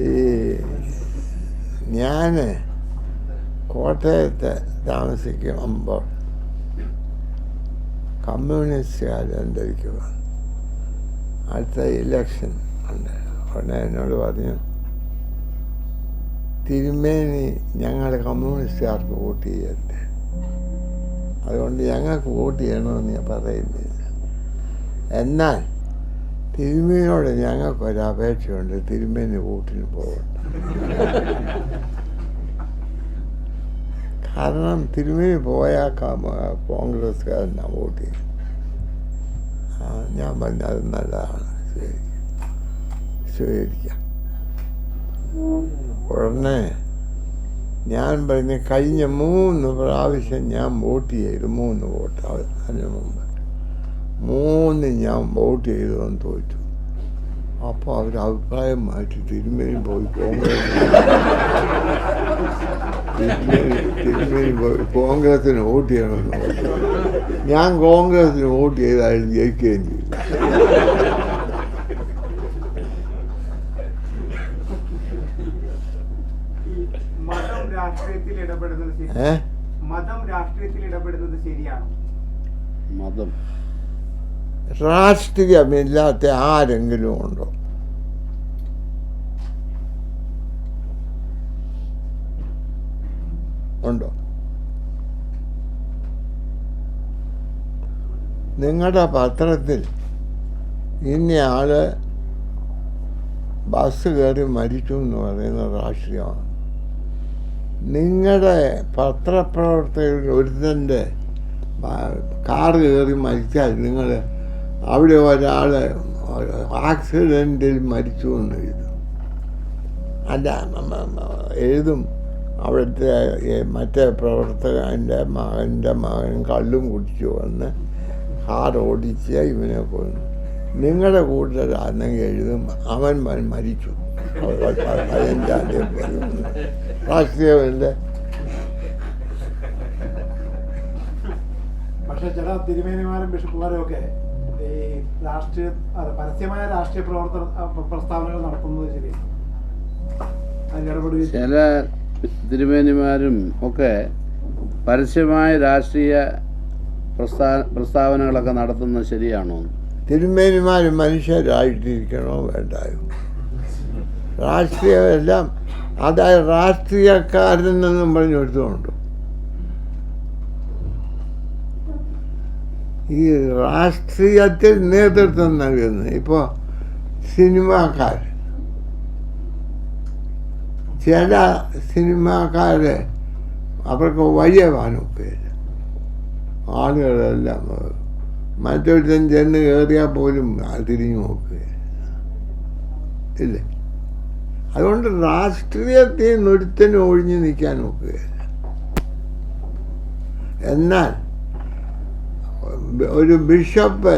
ഈ ഞാൻ കോട്ടയത്ത് താമസിക്കുമ്പോൾ കമ്മ്യൂണിസ്റ്റുകാരെന്തൊക്കെയോ അടുത്ത ഇലക്ഷൻ ഉണ്ട്. ഉടനെ എന്നോട് പറഞ്ഞു, തിരുമേനി ഞങ്ങൾ കമ്മ്യൂണിസ്റ്റുകാർക്ക് വോട്ട് ചെയ്യരുത്, അതുകൊണ്ട് ഞങ്ങൾക്ക് വോട്ട് ചെയ്യണമെന്ന് ഞാൻ പറയുന്നില്ല. എന്നാൽ തിരുമേനിയോട് ഞങ്ങൾക്കൊരപേക്ഷയുണ്ട്, തിരുമേനി വോട്ടിന് പോകണ്ട. കാരണം തിരുമേനി പോയാൽ കോൺഗ്രസ്സുകാരനാണ് വോട്ട് ചെയ്യും. ഞാൻ പറഞ്ഞു അത് നല്ലതാണ്, സ്വീകരിക്കാം. ഉടനെ ഞാൻ പറഞ്ഞ് കഴിഞ്ഞ 3 പ്രാവശ്യം ഞാൻ വോട്ട് ചെയ്തു, 3 വോട്ട് അതിന് മുമ്പ് 3 ഞാൻ വോട്ട് ചെയ്തതെന്ന് തോറ്റു. അപ്പോൾ അവർ അഭിപ്രായം മാറ്റി തിരുമേനി പോയി തിരുമേനി പോയി കോൺഗ്രസിന് വോട്ട് ചെയ്യണമെന്ന് പറഞ്ഞു. ഞാൻ കോൺഗ്രസിന് വോട്ട് ചെയ്താലും ജയിക്കുകയും ചെയ്തു. മതം രാഷ്ട്രീയത്തിൽ ഇടപെടുന്നത് ശരിയാണോ? മതം രാഷ്ട്രീയമില്ലാത്ത ആരെങ്കിലും ഉണ്ടോ? ഉണ്ടോ? നിങ്ങളുടെ പത്രത്തിൽ ഇന്നയാള് ബസ് കയറി മരിച്ചു എന്ന് പറയുന്ന രാഷ്ട്രീയമാണ്. നിങ്ങളുടെ പത്രപ്രവർത്തകരിൽ ഒരുത്തൻ്റെ കാറ് കയറി മരിച്ചാൽ നിങ്ങൾ അവിടെ ഒരാൾ ആക്സിഡൻറ്റിൽ മരിച്ചു എന്ന് എഴുതും. അല്ല എഴുതും അവിടുത്തെ മറ്റേ പ്രവർത്തകൻ്റെ മകൻ കള്ളും കുടിച്ചു വന്ന് കാർ ഓടിച്ച് ഇവനെ കൊന്നു. നിങ്ങളുടെ കൂട്ടരാണെങ്കിൽ എഴുതും അവൻ മരിച്ചു 15-ാം തീയതി. രാഷ്ട്രീയമല്ലേ? പക്ഷെ ചില തിരുമേനിമാരും ബിഷപ്പുമാരും ഒക്കെ ഈ പരസ്യമായ രാഷ്ട്രീയ പ്രസ്താവനകൾ നടത്തുന്നത് ശരിയാണ്. അതിലിടപെടുകയും ചില തിരുമേനിമാരും ഒക്കെ പരസ്യമായ രാഷ്ട്രീയ പ്രസ്താവനകളൊക്കെ നടത്തുന്നത് ശരിയാണോ? തിരുമേനിമാർ മനുഷ്യരായിട്ടിരിക്കണോ വേണ്ടായോ? രാഷ്ട്രീയമെല്ലാം അതായത് രാഷ്ട്രീയക്കാരനെന്നും പറഞ്ഞ് ഒരുത്തമുണ്ട്. ഈ രാഷ്ട്രീയത്തിൽ നേതൃത്വം നൽകുന്നത് ഇപ്പോൾ സിനിമാക്കാർ, ചില സിനിമാക്കാർ അവർക്ക് വഴിയെ വാനൊക്കെയില്ല. ആളുകളെല്ലാം മറ്റൊരുത്തൻ ചെന്ന് കയറിയാൽ പോലും തിരിഞ്ഞു നോക്കുകയില്ല. ഇല്ലേ? അതുകൊണ്ട് രാഷ്ട്രീയത്തിൽ നിന്ന് ഒരുത്തനും ഒഴിഞ്ഞു നിൽക്കാൻ നോക്കുകയില്ല. എന്നാൽ ഒരു ബിഷപ്പ്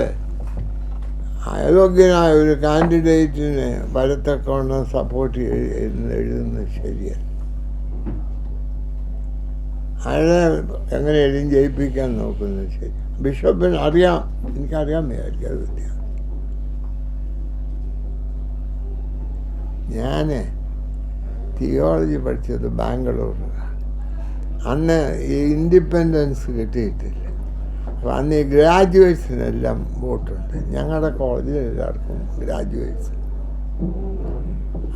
അയോഗ്യനായ ഒരു കാൻഡിഡേറ്റിനെ വരത്തക്കവണ്ണം സപ്പോർട്ട് എഴുതുന്നത് ശരിയല്ല. അയാളെ എങ്ങനെ എഴുതി ജയിപ്പിക്കാൻ നോക്കുന്നത് ശരി. ബിഷപ്പിന് അറിയാം, എനിക്കറിയാൻ വിചാരിക്കും അത് വ്യത്യാസം. ഞാൻ തിയോളജി പഠിച്ചത് ബാംഗ്ലൂരിലാണ്. അന്ന് ഈ ഇൻഡിപെൻഡൻസ് കിട്ടിയിട്ടില്ല. അപ്പോൾ അന്ന് ഈ ഗ്രാജുവേറ്റ്സിനെല്ലാം വോട്ടുണ്ട്. ഞങ്ങളുടെ കോളേജിൽ എല്ലാവർക്കും ഗ്രാജുവേറ്റ്സ്.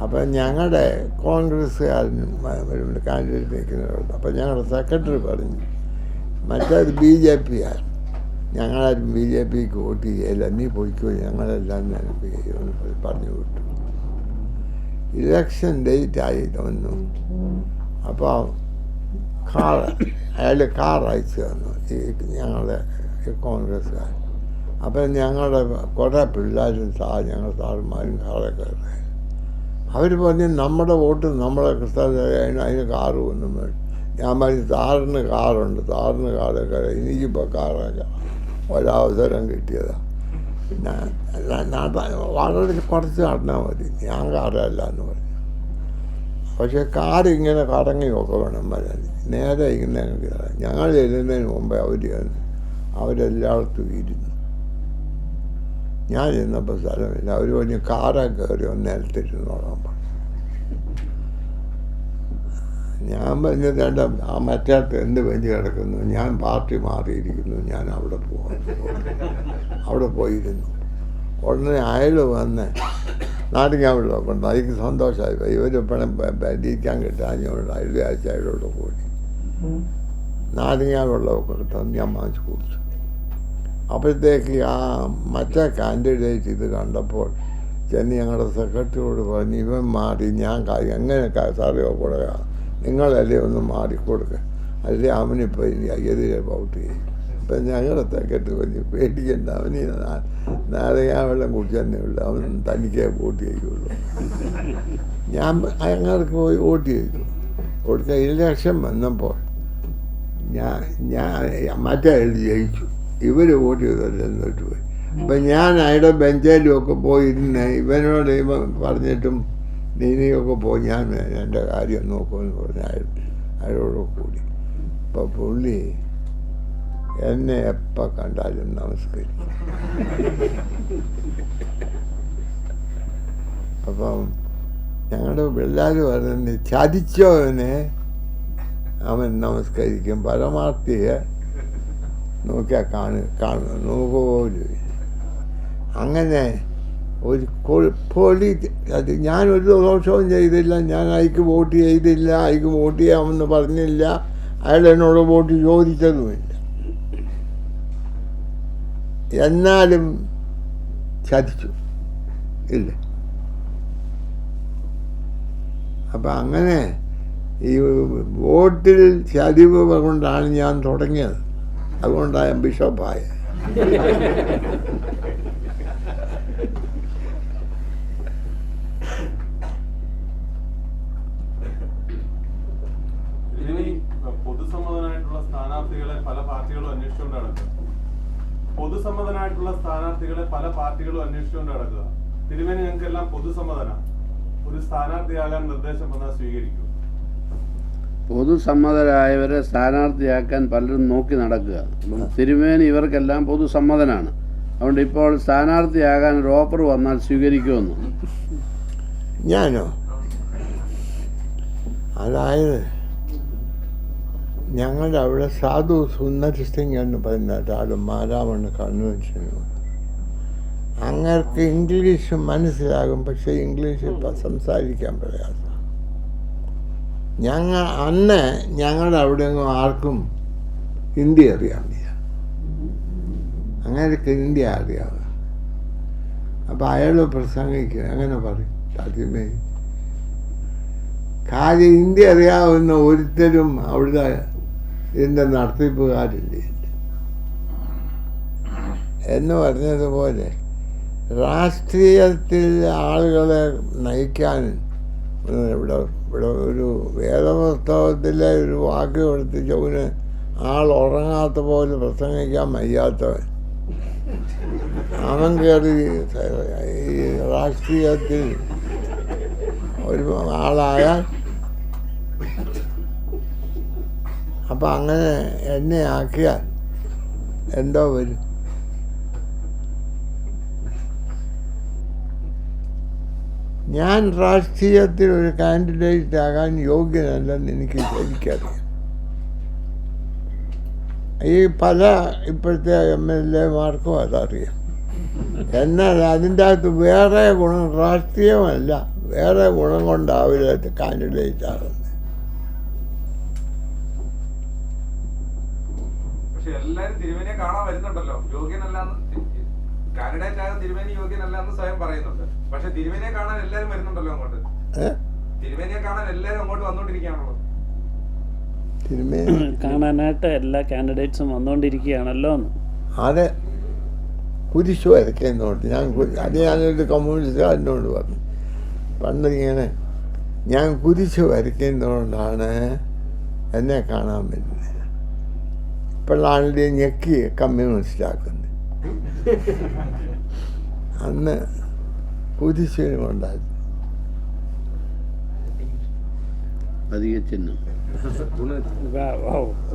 അപ്പം ഞങ്ങളുടെ കോൺഗ്രസ്സുകാരനും കാൻഡിഡേറ്റ് നിൽക്കുന്നവരുണ്ട്. അപ്പം ഞങ്ങളുടെ സെക്രട്ടറി പറഞ്ഞു, മറ്റേത് BJP ആണ്, ഞങ്ങളാരും BJPക്ക് വോട്ട് ചെയ്യില്ല, നീ പോയിക്കോ, ഞങ്ങളെല്ലാം നിനക്ക് ചെയ്യുമെന്ന് പറഞ്ഞു വിട്ടു. ഇലക്ഷൻ ഡേറ്റായി വന്നു. അപ്പോൾ അയാൾ കാർ അയച്ചു തന്നു ഈ ഞങ്ങളുടെ കോൺഗ്രസ്സുകാർ. അപ്പം ഞങ്ങളുടെ കുറേ പിള്ളേരും ഞങ്ങളുടെ സാറുമാരും കാറൊക്കെ കയറി. അവർ പറഞ്ഞ് നമ്മുടെ വോട്ട് നമ്മളെ അതിന് കാറ് ഒന്നും വേണം. ഞാൻ പറഞ്ഞു സാറിന് കാറുണ്ട്, സാറിന് കാറൊക്കെ എനിക്കിപ്പോൾ കാറൊക്കെ ഒരവസരം കിട്ടിയതാണ്. വളരെ കുറച്ച് നടന്നാൽ മതി, ഞാൻ കാറല്ല എന്ന് പറഞ്ഞു. പക്ഷേ കാർ ഇങ്ങനെ കറങ്ങിയൊക്കെ വേണം വരാൻ. നേരെ ഇങ്ങനെ ഞങ്ങൾ ചെല്ലുന്നതിന് മുമ്പേ അവരെല്ലായിടത്തും ഇരുന്നു. ഞാൻ ചെന്നപ്പോൾ സ്ഥലമില്ല. അവർ പറഞ്ഞ് കാറെ കയറി ഒന്ന് നിലത്തിരുന്നോളാൻ പറഞ്ഞു. ഞാൻ പറഞ്ഞത് ആ മറ്റേടത്ത് എന്ത് ബെഞ്ച് കിടക്കുന്നു, ഞാൻ പാർട്ടി മാറിയിരിക്കുന്നു, ഞാൻ അവിടെ അവിടെ പോയിരുന്നു. ഉടനെ അയാൾ വന്ന് നാടിക്കാൻ വെള്ളമൊക്കെ ഉണ്ട്. അതിക്ക് സന്തോഷമായി. ഇവരിപ്പോഴും ഇരിക്കാൻ കിട്ടാഞ്ഞോണ്ട് അയാൾ അയച്ചോട് കൂടി നാടിക്കാൻ വെള്ളമൊക്കെ കിട്ടാൻ ഞാൻ വാങ്ങിച്ചു കുടിച്ചു. അപ്പോഴത്തേക്ക് ആ മറ്റേ കാൻഡിഡേറ്റ് ഇത് കണ്ടപ്പോൾ ചെന്ന് ഞങ്ങളുടെ സെക്രട്ടറിയോട് പറഞ്ഞ്, ഇവൻ മാറി, ഞാൻ എങ്ങനെ സാറിയോ കൊടുക്കുക, നിങ്ങളല്ലേ ഒന്ന് മാറിക്കൊടുക്കുക, അല്ലേ അവനിപ്പോൾ എതിരെ വോട്ട് ചെയ്യും. അപ്പം ഞങ്ങളുടെ സെക്രട്ടറി പറഞ്ഞ് പേടിക്കണ്ട, അവന് നാളെ ഞാൻ വെള്ളം കുടിച്ചു തന്നെ ഉള്ളൂ, അവൻ തനിക്കേ വോട്ട് ചെയ്യുള്ളൂ. ഞാൻ ഞങ്ങൾക്ക് പോയി വോട്ട് ചെയ്തു. കൊടുക്കുക. ഇലക്ഷൻ വന്നപ്പോൾ ഞാൻ മറ്റേ ജയിച്ചു. ഇവർ വോട്ട് ചെയ്തല്ലെന്നിട്ട് പോയി. അപ്പം ഞാൻ അയാളുടെ ബെഞ്ചിലും ഒക്കെ പോയിരുന്ന് ഇവനോട് പറഞ്ഞിട്ടും നീയൊക്കെ പോയി ഞാൻ എൻ്റെ കാര്യം നോക്കുമെന്ന് പറഞ്ഞ് അയാളോട് കൂടി. അപ്പം പുള്ളി എന്നെ എപ്പോൾ കണ്ടാലും നമസ്കരിക്കും. അപ്പം ഞങ്ങളുടെ പിള്ളേർ പറഞ്ഞ് ചതിച്ചവനെ അവൻ നമസ്കരിക്കും, പരമാർത്ഥിയെ നോക്കിയാൽ നോക്കുപോലും. അങ്ങനെ ഒരു അത് ഞാനൊരു ദോഷവും ചെയ്തില്ല, ഞാൻ അയക്ക് വോട്ട് ചെയ്തില്ല, അയക്ക് വോട്ട് ചെയ്യാമെന്ന് പറഞ്ഞില്ല, അയാൾ എന്നോട് വോട്ട് ചോദിച്ചതുമില്ല. എന്നാലും ചതിച്ചു ഇല്ല. അപ്പം അങ്ങനെ ഈ വോട്ടിൽ ചതിവ് കൊണ്ടാണ് ഞാൻ തുടങ്ങിയത്. അതുകൊണ്ടാണ് ബിഷപ്പായത്. പൊതുസമ്മതനായിട്ടുള്ള സ്ഥാനാർത്ഥികളെ പല പാർട്ടികളും അന്വേഷിച്ചുകൊണ്ട് നടക്കുക. പൊതുസമ്മതനായിട്ടുള്ള സ്ഥാനാർത്ഥികളെ പല പാർട്ടികളും അന്വേഷിച്ചുകൊണ്ട് നടക്കുക. തിരുമേനി ഞങ്ങൾക്കെല്ലാം പൊതുസമ്മതനാണ്. ഒരു സ്ഥാനാർത്ഥിയാകാൻ നിർദ്ദേശം വന്നാൽ സ്വീകരിക്കും. പൊതുസമ്മതരായവരെ സ്ഥാനാർത്ഥിയാക്കാൻ പലരും നോക്കി നടക്കുക. തിരുമേനി ഇവർക്കെല്ലാം പൊതുസമ്മതനാണ്. അതുകൊണ്ട് ഇപ്പോൾ സ്ഥാനാർത്ഥിയാകാൻ ഒരു ഓഫർ വന്നാൽ സ്വീകരിക്കുമെന്ന്. ഞാനോ? അതായത് ഞങ്ങളുടെ അവിടെ സാധു സുന്ദർ സിംഗ് എന്ന് പറയുന്ന ഒരാൾ മാരാമണ്ണ് കൺവെൻഷന്. അങ്ങർക്ക് ഇംഗ്ലീഷ് മനസ്സിലാകും, പക്ഷെ ഇംഗ്ലീഷ് ഇപ്പം സംസാരിക്കാൻ പ്രയാസം. അന്ന് ഞങ്ങളുടെ അവിടെ ആർക്കും ഹിന്ദി അറിയാൻ വയ്യ, അങ്ങനെയൊക്കെ ഹിന്ദി അറിയാം. അപ്പം അയാൾ പ്രസംഗിക്കുക അങ്ങനെ പറയും, ആദ്യമേ കാര്യം ഹിന്ദി അറിയാവുന്ന ഒരുത്തരും അവിടെ ഇതിൻ്റെ നടത്തിപ്പുകാരില്ല എന്ന് പറഞ്ഞതുപോലെ രാഷ്ട്രീയത്തിൽ ആളുകളെ നയിക്കാൻ ഇവിടെ ഒരു വേദപുസ്തകത്തിലെ ഒരു വാക്ക് കൊടുത്ത് ചൗന് ആൾ ഉറങ്ങാത്ത പോലെ പ്രസംഗിക്കാൻ വയ്യാത്തവൻ അവൻ കയറി ഈ രാഷ്ട്രീയത്തിൽ ഒരു ആളായാൽ അപ്പം അങ്ങനെ എന്നെ ആക്കിയാൽ എന്തോ വരും. ഞാൻ രാഷ്ട്രീയത്തിൽ ഒരു കാൻഡിഡേറ്റ് ആകാൻ യോഗ്യനല്ലെന്ന് എനിക്ക് ശരിക്കറിയാം. ഈ പല ഇപ്പോഴത്തെ MLA-മാർക്കും അതറിയാം. എന്നാൽ അതിൻ്റെ അകത്ത് വേറെ ഗുണം, രാഷ്ട്രീയമല്ല, വേറെ ഗുണം കൊണ്ടാവില്ല കാൻഡിഡേറ്റ് ആകുന്നത്. പക്ഷെ എല്ലാരും തിരുമേനിയെ കാണാൻ വരുന്നുണ്ടല്ലോ, യോഗ്യനല്ലാന്ന് കാൻഡിഡേറ്റ് ആകാൻ തിരുമേനി യോഗ്യനല്ലാന്ന് സ്വയം പറയുന്നുണ്ട്. പക്ഷെ തിരുമേനിയെ കാണാൻ എല്ലാരും വരുന്നുണ്ടല്ലോ അങ്ങോട്ട്. തിരുമേനിയെ കാണാൻ എല്ലാരും അങ്ങോട്ട് വന്നോണ്ടിരിക്കുകയാണല്ലോ. കാണാനായിട്ട് എല്ലാ കാൻഡിഡേറ്റ്സും വന്നുകൊണ്ടിരിക്കുകയാണല്ലോ. അത് കുരിശു വരയ്ക്കുന്നോണ്ട് ഞാനൊരു കമ്മ്യൂണിസ്റ്റുകാരനോട് പറഞ്ഞു, പണ്ടിങ്ങനെ ഞാൻ കുരിശു വരയ്ക്കുന്നതുകൊണ്ടാണ് എന്നെ കാണാൻ പറ്റുന്നത്. ഇപ്പോഴാണ് ഞെക്കി കമ്മ്യൂണിസ്റ്റാക്കുന്നത്. അന്ന് കുരിശിന് കൊണ്ടായിരുന്നു അധിക ചിഹ്നം.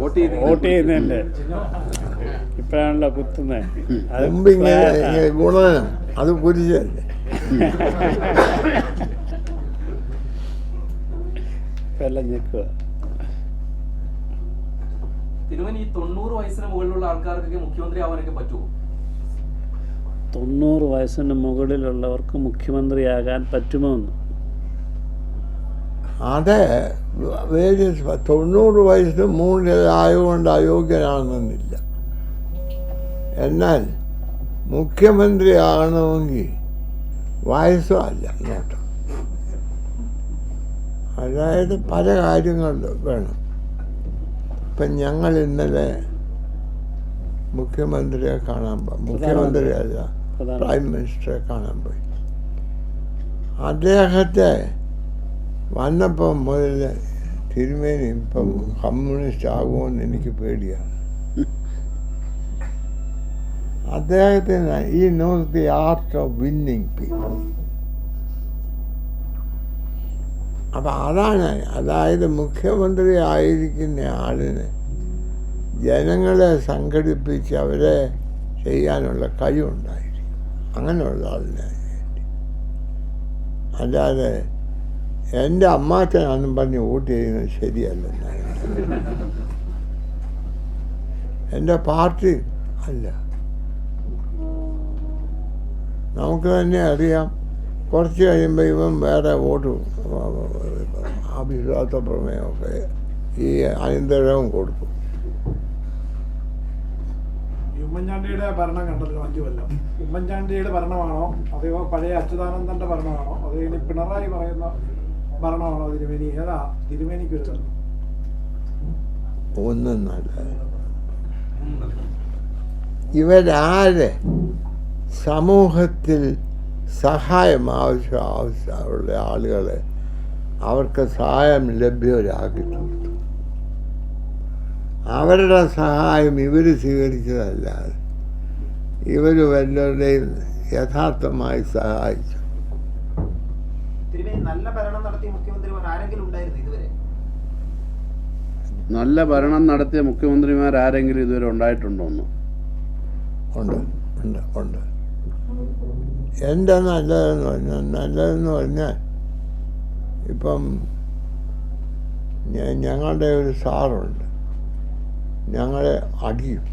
വോട്ട് ചെയ്യുന്നതല്ലേ ഇപ്പഴാണല്ലോ കുത്തുന്നത്. മുമ്പ് ഇങ്ങനെ ഗുണം, അത് കുരിശല്ലേ. ഇപ്പം എല്ലാം ഞെക്കുക. തിരുവനി 90 വയസ്സിന് മുകളിലുള്ള ആൾക്കാർക്കൊക്കെ മുഖ്യമന്ത്രി ആവാനൊക്കെ പറ്റുമോ? 90 വയസ്സിന് മുകളിലുള്ളവർക്ക് മുഖ്യമന്ത്രിയാകാൻ പറ്റുമോ എന്ന്? അത് 90 വയസ്സിന് മുകളിലായതുകൊണ്ട് അയോഗ്യനാണെന്നില്ല. എന്നാൽ മുഖ്യമന്ത്രി ആകണമെങ്കിൽ വയസ്സും അല്ല നോട്ടം. അതായത് പല കാര്യങ്ങളിലും വേണം. ഇപ്പം ഞങ്ങൾ ഇന്നലെ മുഖ്യമന്ത്രിയെ കാണാൻ പോയി, മുഖ്യമന്ത്രിയല്ല പ്രൈം മിനിസ്റ്ററെ കാണാൻ പോയി. അദ്ദേഹത്തെ വന്നപ്പം മുതൽ തിരുമേനി ഇപ്പം കമ്മ്യൂണിസ്റ്റ് ആകുമെന്ന് എനിക്ക് പേടിയാണ്. അദ്ദേഹത്തിന് ഈ nose the art of winning people. അപ്പം അതാണ്, അതായത് മുഖ്യമന്ത്രി ആയിരിക്കുന്ന ആളിന് ജനങ്ങളെ സംഘടിപ്പിച്ച് അവരെ ചെയ്യാനുള്ള കഴിവുണ്ടായിരിക്കും. അങ്ങനെയുള്ള ആളിനെ അല്ലാതെ എൻ്റെ അമ്മാച്ചനാണെന്നും പറഞ്ഞ് വോട്ട് ചെയ്യുന്നത് ശരിയല്ലെന്നാണ്. എൻ്റെ പാർട്ടി അല്ല. നമുക്ക് തന്നെ അറിയാം, കുറച്ച് കഴിയുമ്പോൾ ഇവൻ വേറെ വോട്ട് അവിശ്വാസ പ്രമേയമൊക്കെ ഈ അനന്തരവും കൊടുക്കും. ഉമ്മൻചാണ്ടിയുടെ ഭരണം കണ്ടല്ലോ 5 കൊല്ലം. ഉമ്മൻചാണ്ടിയുടെ ഭരണമാണോ അതോ പഴയ അച്യുതാനന്ദന്റെ ഭരണമാണോ അതോ ഇനി പിണറായി പറയുന്ന ഭരണമാണോ തിരുമേനി? ഏതാ തിരുമേനിക്ക് ഒരു ഒന്നും നല്ല ഇവരാരെ സമൂഹത്തിൽ സഹായം ആവശ്യമുള്ള ആളുകളെ അവർക്ക് സഹായം ലഭ്യരാക്കി കൊടുത്തു. അവരുടെ സഹായം ഇവർ സ്വീകരിച്ചതല്ലാതെ ഇവർ വല്ലവരുടെയും യഥാർത്ഥമായി സഹായിച്ചു. നല്ല ഭരണം നടത്തിയ മുഖ്യമന്ത്രിമാർ ആരെങ്കിലും ഉണ്ടായിരുന്നു ഇതുവരെ? നല്ല ഭരണം നടത്തിയ മുഖ്യമന്ത്രിമാർ ആരെങ്കിലും ഇതുവരെ ഉണ്ടായിട്ടുണ്ടോന്ന്? ഉണ്ട് ഉണ്ട് ഉണ്ട്. എൻ്റെ നല്ലതെന്ന് പറഞ്ഞാൽ ഇപ്പം ഞങ്ങളുടെ ഒരു സാറുണ്ട്, ഞങ്ങളെ അടിയും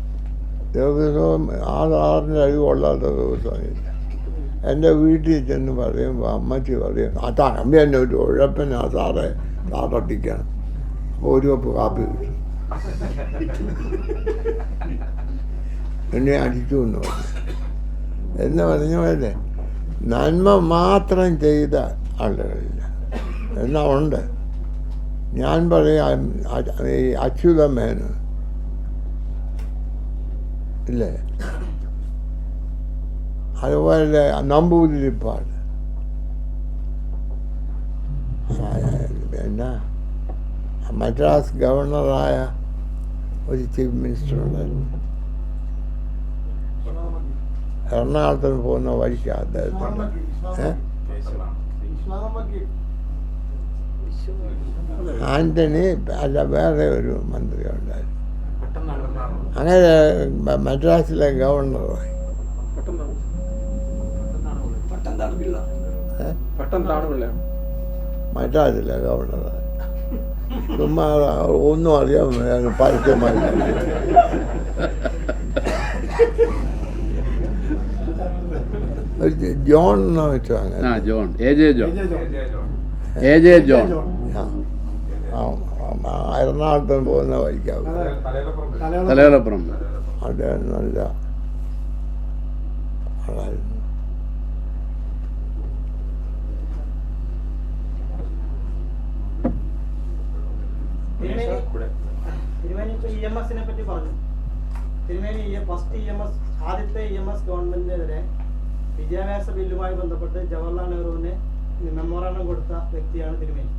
ദിവസവും. ആ സാറിൻ്റെ അടി കൊള്ളാത്ത ദിവസമില്ല. എൻ്റെ വീട്ടിൽ ചെന്ന് പറയുമ്പോൾ അമ്മച്ചി പറയും ആ തമ്പി എന്നെ ഒരു ഉഴപ്പനാ സാറേ സാറട്ടിക്കണം. അപ്പോൾ ഒരു കപ്പ് കാപ്പി കിട്ടും. എന്നെ അടിച്ചു എന്ന് പറഞ്ഞു. എന്ന് പറഞ്ഞ പോലെ നന്മ മാത്രം ചെയ്ത ആളുകളില്ല. എന്നാൽ ഉണ്ട്. ഞാൻ പറയാം ഈ അച്യുതമേനോൻ ഇല്ലേ, അതുപോലെ നമ്പൂതിരിപ്പാട്, പിന്നെ മദ്രാസ് ഗവർണറായ ഒരു ചീഫ് മിനിസ്റ്റർ ഉണ്ടായിരുന്നു. എറണാകുളത്തിന് പോകുന്ന വഴിക്ക് അദ്ദേഹത്തിൻ്റെ ആന്റണി അല്ല വേറെ ഒരു മന്ത്രി ഉണ്ടായിരുന്നു. അങ്ങനെ മദ്രാസിലെ ഗവർണറായി. മദ്രാസിലെ ഗവർണറായി. ചുമ്മാ ഒന്നും അറിയാൻ പരസ്യമായി. ജോൺ എന്ന് വെച്ചോ അങ്ങനെ. ജോൺ എ ജെ ജോൺ എറണാകുളത്തിന് പോകുന്ന വഴിക്കാവും. തലയോലപ്പുറം. അദ്ദേഹം നല്ല ആളായിരുന്നു. തിരുമേനി ഇപ്പൊ EMS പറ്റി പറഞ്ഞു. തിരുമേനി ഫസ്റ്റ് EMS ആദ്യത്തെ EMS ഗവൺമെന്റിനെതിരെ വിദ്യാഭ്യാസ ബില്ലുമായി ബന്ധപ്പെട്ട് ജവഹർലാൽ നെഹ്റുവിന് മെമ്മോറാണ്ടം കൊടുത്ത വ്യക്തിയാണ് തിരുമേനി.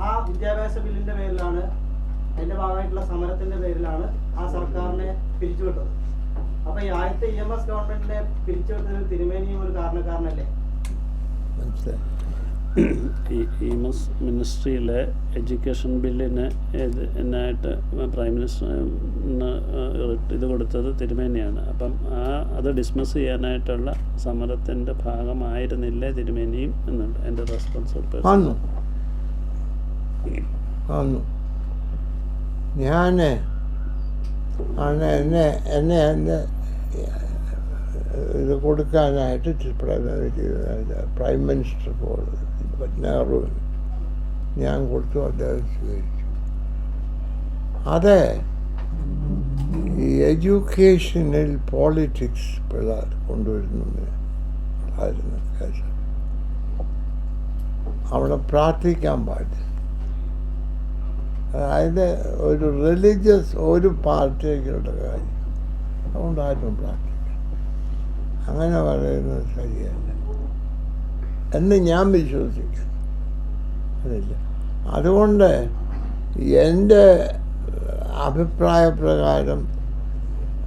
ആ വിദ്യാഭ്യാസ ബില്ലിന്റെ പേരിലാണ്, അതിന്റെ ഭാഗമായിട്ടുള്ള സമരത്തിന്റെ പേരിലാണ് ആ സർക്കാരിനെ പിരിച്ചുവിട്ടത്. അപ്പൊ ഈ ആദ്യത്തെ EMS ഗവൺമെന്റിനെ പിരിച്ചുവിട്ടതിൽ തിരുമേനിയും ഒരു കാരണക്കാരനല്ലേ? EMS മിനിസ്ട്രിയിലെ എഡ്യൂക്കേഷൻ ബില്ലിന് എന്നായിട്ട് പ്രൈം മിനിസ്റ്ററിന് ഇത് കൊടുത്തത് തിരുമേനിയാണ്. അപ്പം അത് ഡിസ്മിസ് ചെയ്യാനായിട്ടുള്ള സമരത്തിൻ്റെ ഭാഗമായിരുന്നില്ലേ തിരുമേനിയും എന്നുണ്ട് എൻ്റെ റെസ്പോൺസിബിൾ പേഴ്സൺ. ഞാൻ എന്നെ ഇത് കൊടുക്കാനായിട്ട് പ്രൈം മിനിസ്റ്റർ നെഹ്റുവിന് ഞാൻ കൊടുത്തു. അദ്ദേഹം സ്വീകരിച്ചു. അതെ, ഈ എഡ്യൂക്കേഷനിൽ പോളിറ്റിക്സ് പിള്ളേർ കൊണ്ടുവരുന്നതിന് കേസ് അവിടെ പ്രാർത്ഥിക്കാൻ പാടില്ല. അതായത് ഒരു റിലീജിയസ് ഒരു പാർട്ടിയുടെ കാര്യം അതുകൊണ്ട് ആരും പ്രാർത്ഥിക്കാം അങ്ങനെ പറയുന്നത് ശരിയല്ല എന്ന് ഞാൻ വിശ്വസിക്കുന്നു. അതില്ല. അതുകൊണ്ട് എൻ്റെ അഭിപ്രായപ്രകാരം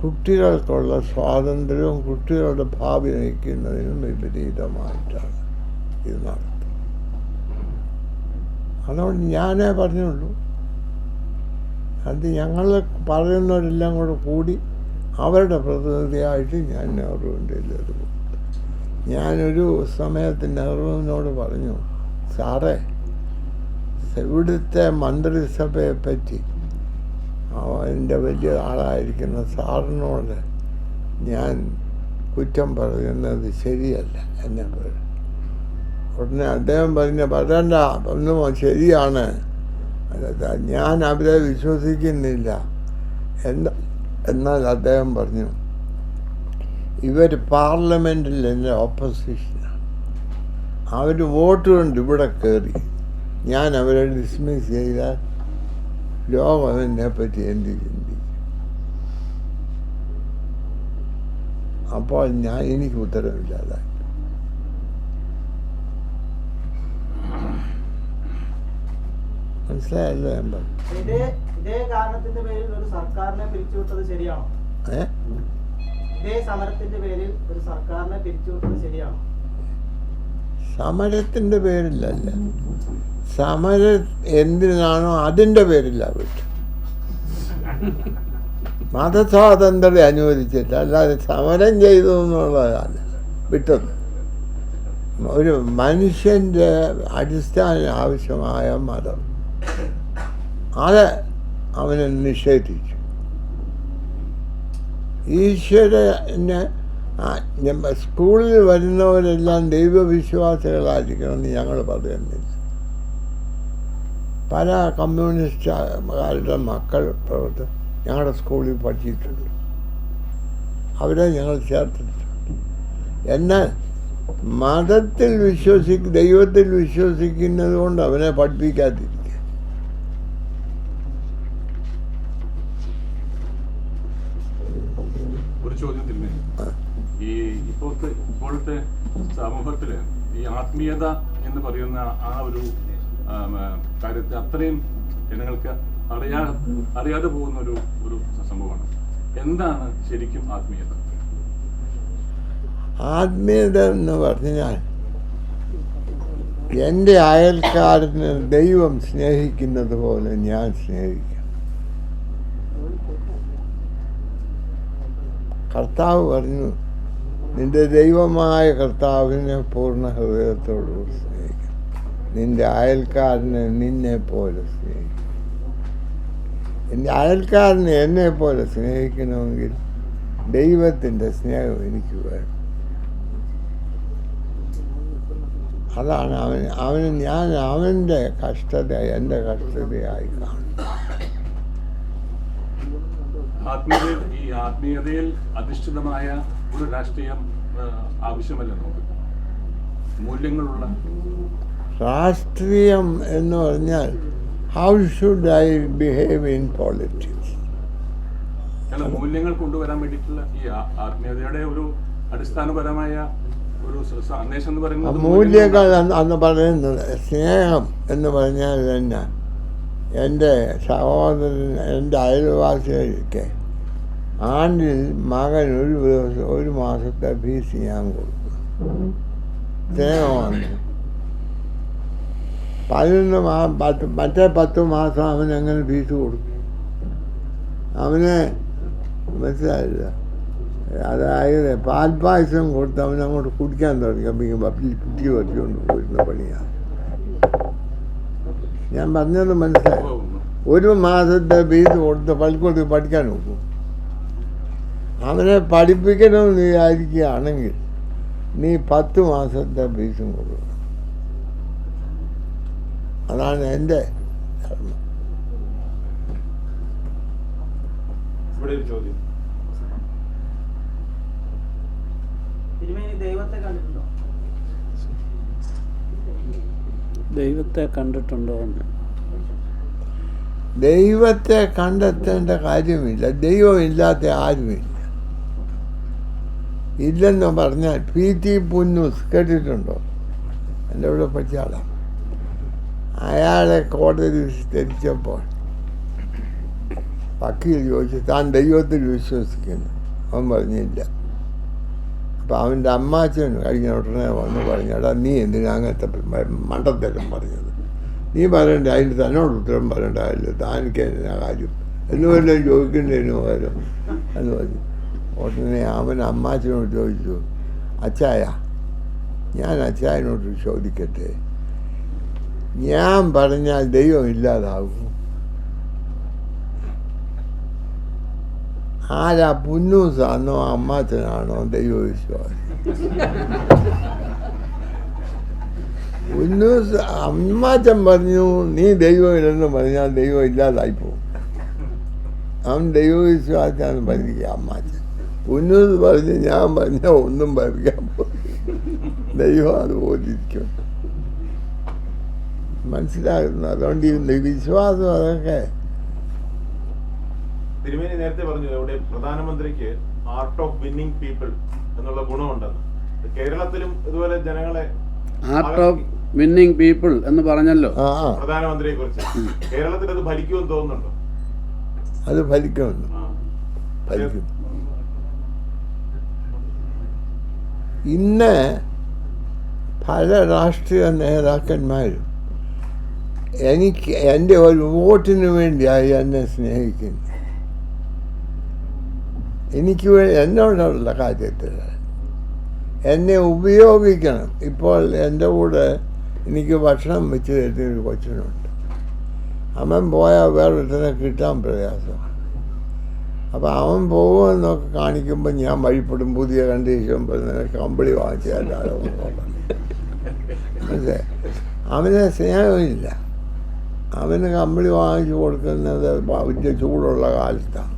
കുട്ടികൾക്കുള്ള സ്വാതന്ത്ര്യവും കുട്ടികളുടെ ഭാവി നയിക്കുന്നതിനും വിപരീതമായിട്ടാണ് ഇത് നടത്തുന്നത്. അതുകൊണ്ട് ഞാനേ പറഞ്ഞുള്ളൂ, അത് ഞങ്ങൾ പറയുന്നവരെല്ലാം കൂടി അവരുടെ പ്രതിനിധിയായിട്ട് ഞാൻ നെഹ്റുവിൻ്റെ ഇതിൽ ഞാനൊരു സമയത്ത് നെഹ്റുവിനോട് പറഞ്ഞു, സാറേ ഇവിടുത്തെ മന്ത്രിസഭയെ പറ്റി എൻ്റെ വലിയ ആളായിരിക്കുന്ന സാറിനോട് ഞാൻ കുറ്റം പറയുന്നത് ശരിയല്ല എന്നെ പറയും. ഉടനെ അദ്ദേഹം പറയണ്ട ഒന്നും ശരിയാണ്, ഞാൻ അവരെ വിശ്വസിക്കുന്നില്ല എന്നാൽ അദ്ദേഹം പറഞ്ഞു, ഇവർ പാർലമെൻറ്റിൽ എൻ്റെ ഓപ്പോസിഷനാണ്, അവർ വോട്ട് കൊണ്ട് ഇവിടെ കയറി ഞാൻ അവരെ ഡിസ്മിസ് ചെയ്താൽ ലോകം എന്നെപ്പറ്റി എന്ത് ചിന്തിക്കും? അപ്പോൾ എനിക്ക് ഉത്തരവില്ലാതായി. മനസ്സിലായല്ലോ ഞാൻ പറഞ്ഞു. ഇതേ കാരണത്തിന്റെ പേരിൽ ഒരു സർക്കാരിനെ പിരിച്ചുവിട്ടത് ശരിയാണോ? ഇതേ സമരത്തിന്റെ പേരിൽ ഒരു സർക്കാരിനെ പിരിച്ചുവിട്ടത് ശരിയാണോ? സമരത്തിന്റെ പേരിലല്ല, സമരം എന്തിനാണോ അതിൻ്റെ പേരില്ല വിട്ടു. മതസ്വാതന്ത്ര്യം അനുവദിച്ചില്ല, അല്ലാതെ സമരം ചെയ്തു എന്നുള്ളതാണ് വിട്ടത്. ഒരു മനുഷ്യൻ്റെ അടിസ്ഥാന ആവശ്യമായ മതം അത് അവനെ നിഷേധിച്ചു. ഈശ്വരനെ സ്കൂളിൽ വരുന്നവരെല്ലാം ദൈവവിശ്വാസികളായിരിക്കണമെന്ന് ഞങ്ങൾ പറയുന്നില്ല. പല കമ്മ്യൂണിസ്റ്റുകാരുടെ മക്കൾ ഞങ്ങളുടെ സ്കൂളിൽ പഠിച്ചിട്ടുണ്ട്. അവരെ ഞങ്ങൾ ചേർത്തിട്ടുണ്ട്. എന്നാൽ മതത്തിൽ ദൈവത്തിൽ വിശ്വസിക്കുന്നത് കൊണ്ട് അവനെ പഠിപ്പിക്കാതിരിക്കുക. ഒരു ചോദ്യത്തിൽ ഈ ഇപ്പോഴത്തെ സമൂഹത്തില് ഈ ആത്മീയത എന്ന് പറയുന്ന ആ ഒരു കാര്യത്തെ അത്രയും ജനങ്ങൾക്ക് അറിയാതെ പോകുന്ന ഒരു സംഭവമാണ്. എന്താണ് ശരിക്കും ആത്മീയത? ആത്മീയത എന്ന് പറഞ്ഞാൽ എൻ്റെ അയൽക്കാരന് ദൈവം സ്നേഹിക്കുന്നത് പോലെ ഞാൻ സ്നേഹിക്കാം. കർത്താവ് പറഞ്ഞു, നിന്റെ ദൈവമായ കർത്താവിനെ പൂർണ്ണ ഹൃദയത്തോടുകൂടി സ്നേഹിക്കാം, നിന്റെ അയൽക്കാരനെ നിന്നെ പോലെ സ്നേഹിക്കും. എൻ്റെ അയൽക്കാരനെ എന്നെ പോലെ സ്നേഹിക്കണമെങ്കിൽ ദൈവത്തിൻ്റെ സ്നേഹം എനിക്ക് വേണം. അതാണ് അവന് ഞാൻ അവൻ്റെ കഷ്ടത എൻ്റെ കഷ്ടതയായി കാണും. ഈ ആത്മീയതയിൽ അധിഷ്ഠിതമായ ഒരു രാഷ്ട്രീയം ആവശ്യമല്ല നമുക്ക്. മൂല്യങ്ങളുള്ള രാഷ്ട്രീയം എന്ന് പറഞ്ഞാൽ how should I behave in politics. ചില മൂല്യങ്ങൾ കൊണ്ടുവരാൻ വേണ്ടിയിട്ടുള്ള ഈ ആത്മീയതയുടെ ഒരു അടിസ്ഥാനപരമായ ഒരു സന്ദേശം എന്ന് പറയുന്നത് മൂല്യങ്ങൾ എന്ന് പറയുന്നത് സ്നേഹം എന്ന് പറഞ്ഞാൽ തന്നെ എൻ്റെ സഹോദരൻ എൻ്റെ അയൽവാസികൾക്ക് ആണ്ടിൽ മകൻ ഒരു മാസത്തെ ഫീസ് ഞാൻ കൊടുക്കും. സ്നേഹമാണ്. 10 മാസം അവനെങ്ങനെ ഫീസ് കൊടുക്കും? അവന് മനസ്സിലായില്ല. അതായത് പാൽപ്പായസം കൊടുത്ത് അവനങ്ങോട്ട് കുടിക്കാൻ തുടങ്ങി കുട്ടി പറ്റിക്കൊണ്ട് പോയിരുന്ന പണിയാണ്. ഞാൻ പറഞ്ഞത് മനസ്സിലായി. 1 മാസത്തെ ഫീസ് കൊടുത്ത് പള്ളിക്കൂടത്തിൽ പഠിക്കാൻ നോക്കും. അവനെ പഠിപ്പിക്കണമെന്ന് വിചാരിക്കുകയാണെങ്കിൽ നീ 10 മാസത്തെ ഫീസും കൊടുക്കണം. അതാണ് എൻ്റെ ധർമ്മം. ഇവിടെ ഒരു ചോദ്യം. തിരുമേനി ദൈവത്തെ കണ്ടിട്ടുണ്ടോ? ദൈവത്തെ കണ്ടിട്ടുണ്ടോ എന്ന് ദൈവത്തെ കണ്ടെത്തേണ്ട കാര്യമില്ല. ദൈവമില്ലാത്ത ആരുമില്ല. ഇല്ലെന്ന് പറഞ്ഞാൽ PT പുന്നൂസ് കേട്ടിട്ടുണ്ടോ? എൻ്റെ ഇവിടെ പഠിച്ച ആളാണ്. അയാളെ കോടതി തിരിച്ചപ്പോൾ വക്കീൽ ചോദിച്ചു, താൻ ദൈവത്തിൽ വിശ്വസിക്കുന്നു? അവൻ പറഞ്ഞില്ല. അപ്പം അവൻ്റെ അമ്മാച്ചൻ കഴിഞ്ഞ ഉടനെ വന്ന് പറഞ്ഞു, എടാ നീ എന്തിനാ അങ്ങനത്തെ മണ്ടത്തരം പറഞ്ഞത്? നീ പറയണ്ട, അതിന് തന്നോട് ഉത്തരം പറയണ്ടായില്ല, താനിക്ക് എന്തിനാ കാര്യം എന്നുവല്ലോ ചോദിക്കേണ്ടതിന് പകരം എന്ന് പറഞ്ഞു. ഉടനെ അവൻ അമ്മാച്ചനോട് ചോദിച്ചു, അച്ചായ ഞാൻ അച്ചായനോട് ചോദിക്കട്ടെ, ഞാൻ പറഞ്ഞാൽ ദൈവം ഇല്ലാതാകും? ആരാ, പുന്നൂസാണോ അമ്മാച്ചനാണോ ദൈവവിശ്വാസം? പുന്നൂസ് അമ്മാച്ചൻ പറഞ്ഞു നീ ദൈവമില്ലെന്ന് പറഞ്ഞാൽ ദൈവം ഇല്ലാതായിപ്പോവും. അവൻ ദൈവവിശ്വാസാന്ന് പറഞ്ഞിരിക്കുക അമ്മാച്ചൻ. പുന്നൂസ് പറഞ്ഞ് ഞാൻ പറഞ്ഞാൽ ഒന്നും ഭരിക്കാൻ പോകും, ദൈവം അതുപോലെ ഇരിക്കും. മനസ്സിലാകുന്നു. അതുകൊണ്ട് ഈ വിശ്വാസം അതൊക്കെ തിരുമേനി നേരത്തെ പറഞ്ഞു ഇവിടെ പ്രധാനമന്ത്രിക്ക് ആർട്ട് ഓഫ് വിന്നിംഗ് പീപ്പിൾ എന്നുള്ള ഗുണമുണ്ടെന്ന്. കേരളത്തിലും ഇതുപോലെ ജനങ്ങളെ ആർട്ട് ഓഫ് വിന്നിംഗ് പീപ്പിൾ എന്ന് പറഞ്ഞല്ലോ പ്രധാനമന്ത്രിയെ കുറിച്ച്. കേരളത്തിൽ അത് ഫലിക്കുമെന്ന് തോന്നുന്നുണ്ടോ? അത് ഫലിക്കുമെന്ന് ഫലിക്കും. ഇന്ന് പല രാഷ്ട്രീയ നേതാക്കന്മാരും എൻ്റെ ഒരു വോട്ടിന് വേണ്ടിയായി എന്നെ സ്നേഹിക്കുന്നു. എന്നോടുള്ള കാര്യത്തിൽ എന്നെ ഉപയോഗിക്കണം. ഇപ്പോൾ എൻ്റെ കൂടെ എനിക്ക് ഭക്ഷണം വെച്ച് തരുന്നൊരു കൊച്ചിനുണ്ട്. അവൻ പോയാൽ വേറൊരുത്തനെ കിട്ടാൻ പ്രയാസമാണ്. അപ്പോൾ അവൻ പോകുമെന്നൊക്കെ കാണിക്കുമ്പോൾ ഞാൻ വഴിപ്പെടും പുതിയ കണ്ടീഷൻ കമ്പിളി വാങ്ങിച്ചാൽ മനസ്സിലായി. അവന് സ്നേഹമില്ല. അവന് കമ്പിളി വാങ്ങിച്ചു കൊടുക്കുന്നത് വലിയ ചൂടുള്ള കാലത്താണ്.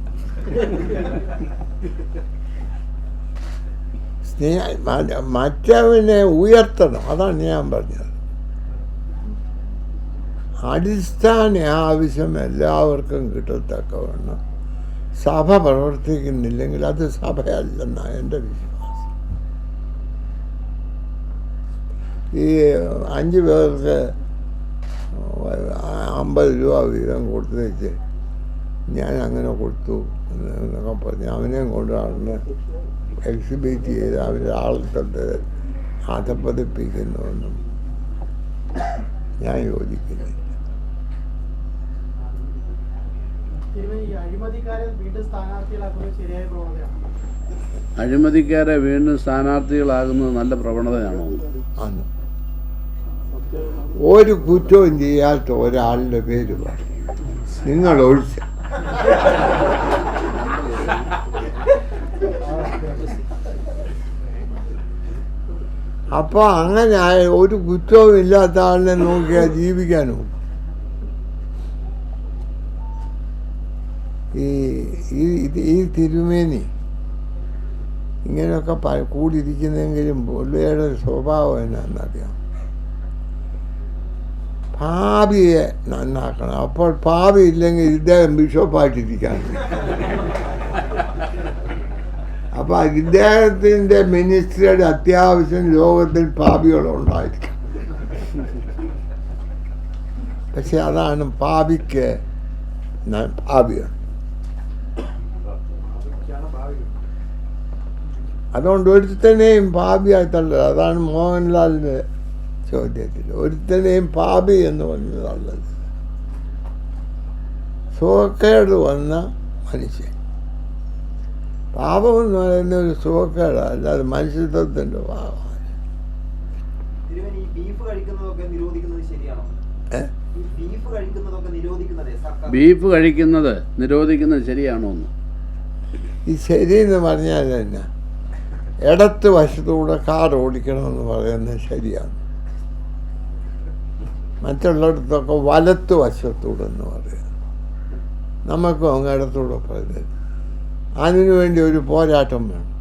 മറ്റവനെ ഉയർത്തണം, അതാണ് ഞാൻ പറഞ്ഞത്. അടിസ്ഥാന ആവശ്യം എല്ലാവർക്കും കിട്ടത്തക്കവണ്ണം സഭ പ്രവർത്തിക്കുന്നില്ലെങ്കിൽ അത് സഭയല്ലെന്നാണ് എൻ്റെ വിശ്വാസം. ഈ 5 പേർക്ക് 50 രൂപ വീതം കൊടുത്തു വെച്ച് ഞാൻ അങ്ങനെ കൊടുത്തു എന്നൊക്കെ പറഞ്ഞ് അവനെയും കൊണ്ട് നടന്ന് എക്സിബിറ്റ് ചെയ്ത് അവരുടെ ആൾക്കത്ത് അധപ്പതിപ്പിക്കുന്നതൊന്നും ഞാൻ യോജിക്കുന്നില്ല. അഴിമതിക്കാരെ വീണ്ടും സ്ഥാനാർത്ഥികളാകുന്നത് നല്ല പ്രവണതയാണോ? അന്ന് ഒരു കുറ്റവും ചെയ്യാത്ത ഒരാളുടെ പേര് പറയും, നിങ്ങൾ ഒഴിച്ച. അപ്പോൾ അങ്ങനെ ഒരു കുറ്റവും ഇല്ലാത്ത ആളിനെ നോക്കിയാൽ ജീവിക്കാനോ? ഈ തിരുമേനി ഇങ്ങനെയൊക്കെ കൂടിയിരിക്കുന്നെങ്കിലും പുള്ളിയുടെ സ്വഭാവം എന്നാന്നറിയാം. ഭാവിയെ നന്നാക്കണം. അപ്പോൾ ഭാവി ഇല്ലെങ്കിൽ ഇദ്ദേഹം ബിഷപ്പായിട്ടിരിക്കാൻ. അപ്പോൾ ഇദ്ദേഹത്തിൻ്റെ മിനിസ്ട്രിയുടെ അത്യാവശ്യം ലോകത്തിൽ പാപികളുണ്ടായിരിക്കും. പക്ഷെ അതാണ് പാപിക്ക് ഭാവിയാണ്. അതുകൊണ്ട് ഒരുത്തനെയും പാപിയായി തള്ളത്. അതാണ് മോഹൻലാലിൻ്റെ ചോദ്യത്തിൽ ഒരുത്തനെയും പാപി എന്ന് പറഞ്ഞ് തള്ളത്. സുഖക്കേട് വന്ന മനുഷ്യൻ. പാപം എന്ന് പറയുന്ന ഒരു സുഖക്കേടാണ്, അല്ലാതെ മനുഷ്യത്വത്തിൻ്റെ പാപമാണ്. ബീഫ് കഴിക്കുന്നത് നിരോധിക്കുന്നത് ശരിയാണോ എന്ന്? ഈ ശരിയെന്ന് പറഞ്ഞാൽ തന്നെ ഇടത്ത് വശത്തൂടെ കാർ ഓടിക്കണമെന്ന് പറയുന്നത് ശരിയാണ്. മറ്റുള്ളിടത്തൊക്കെ വലത്ത് വശത്തൂടെ എന്ന് പറയുന്നത്. നമുക്കും അങ്ങ് ഇടത്തൂടെ പറയുന്നത്. അതിനുവേണ്ടി ഒരു പോരാട്ടം വേണം.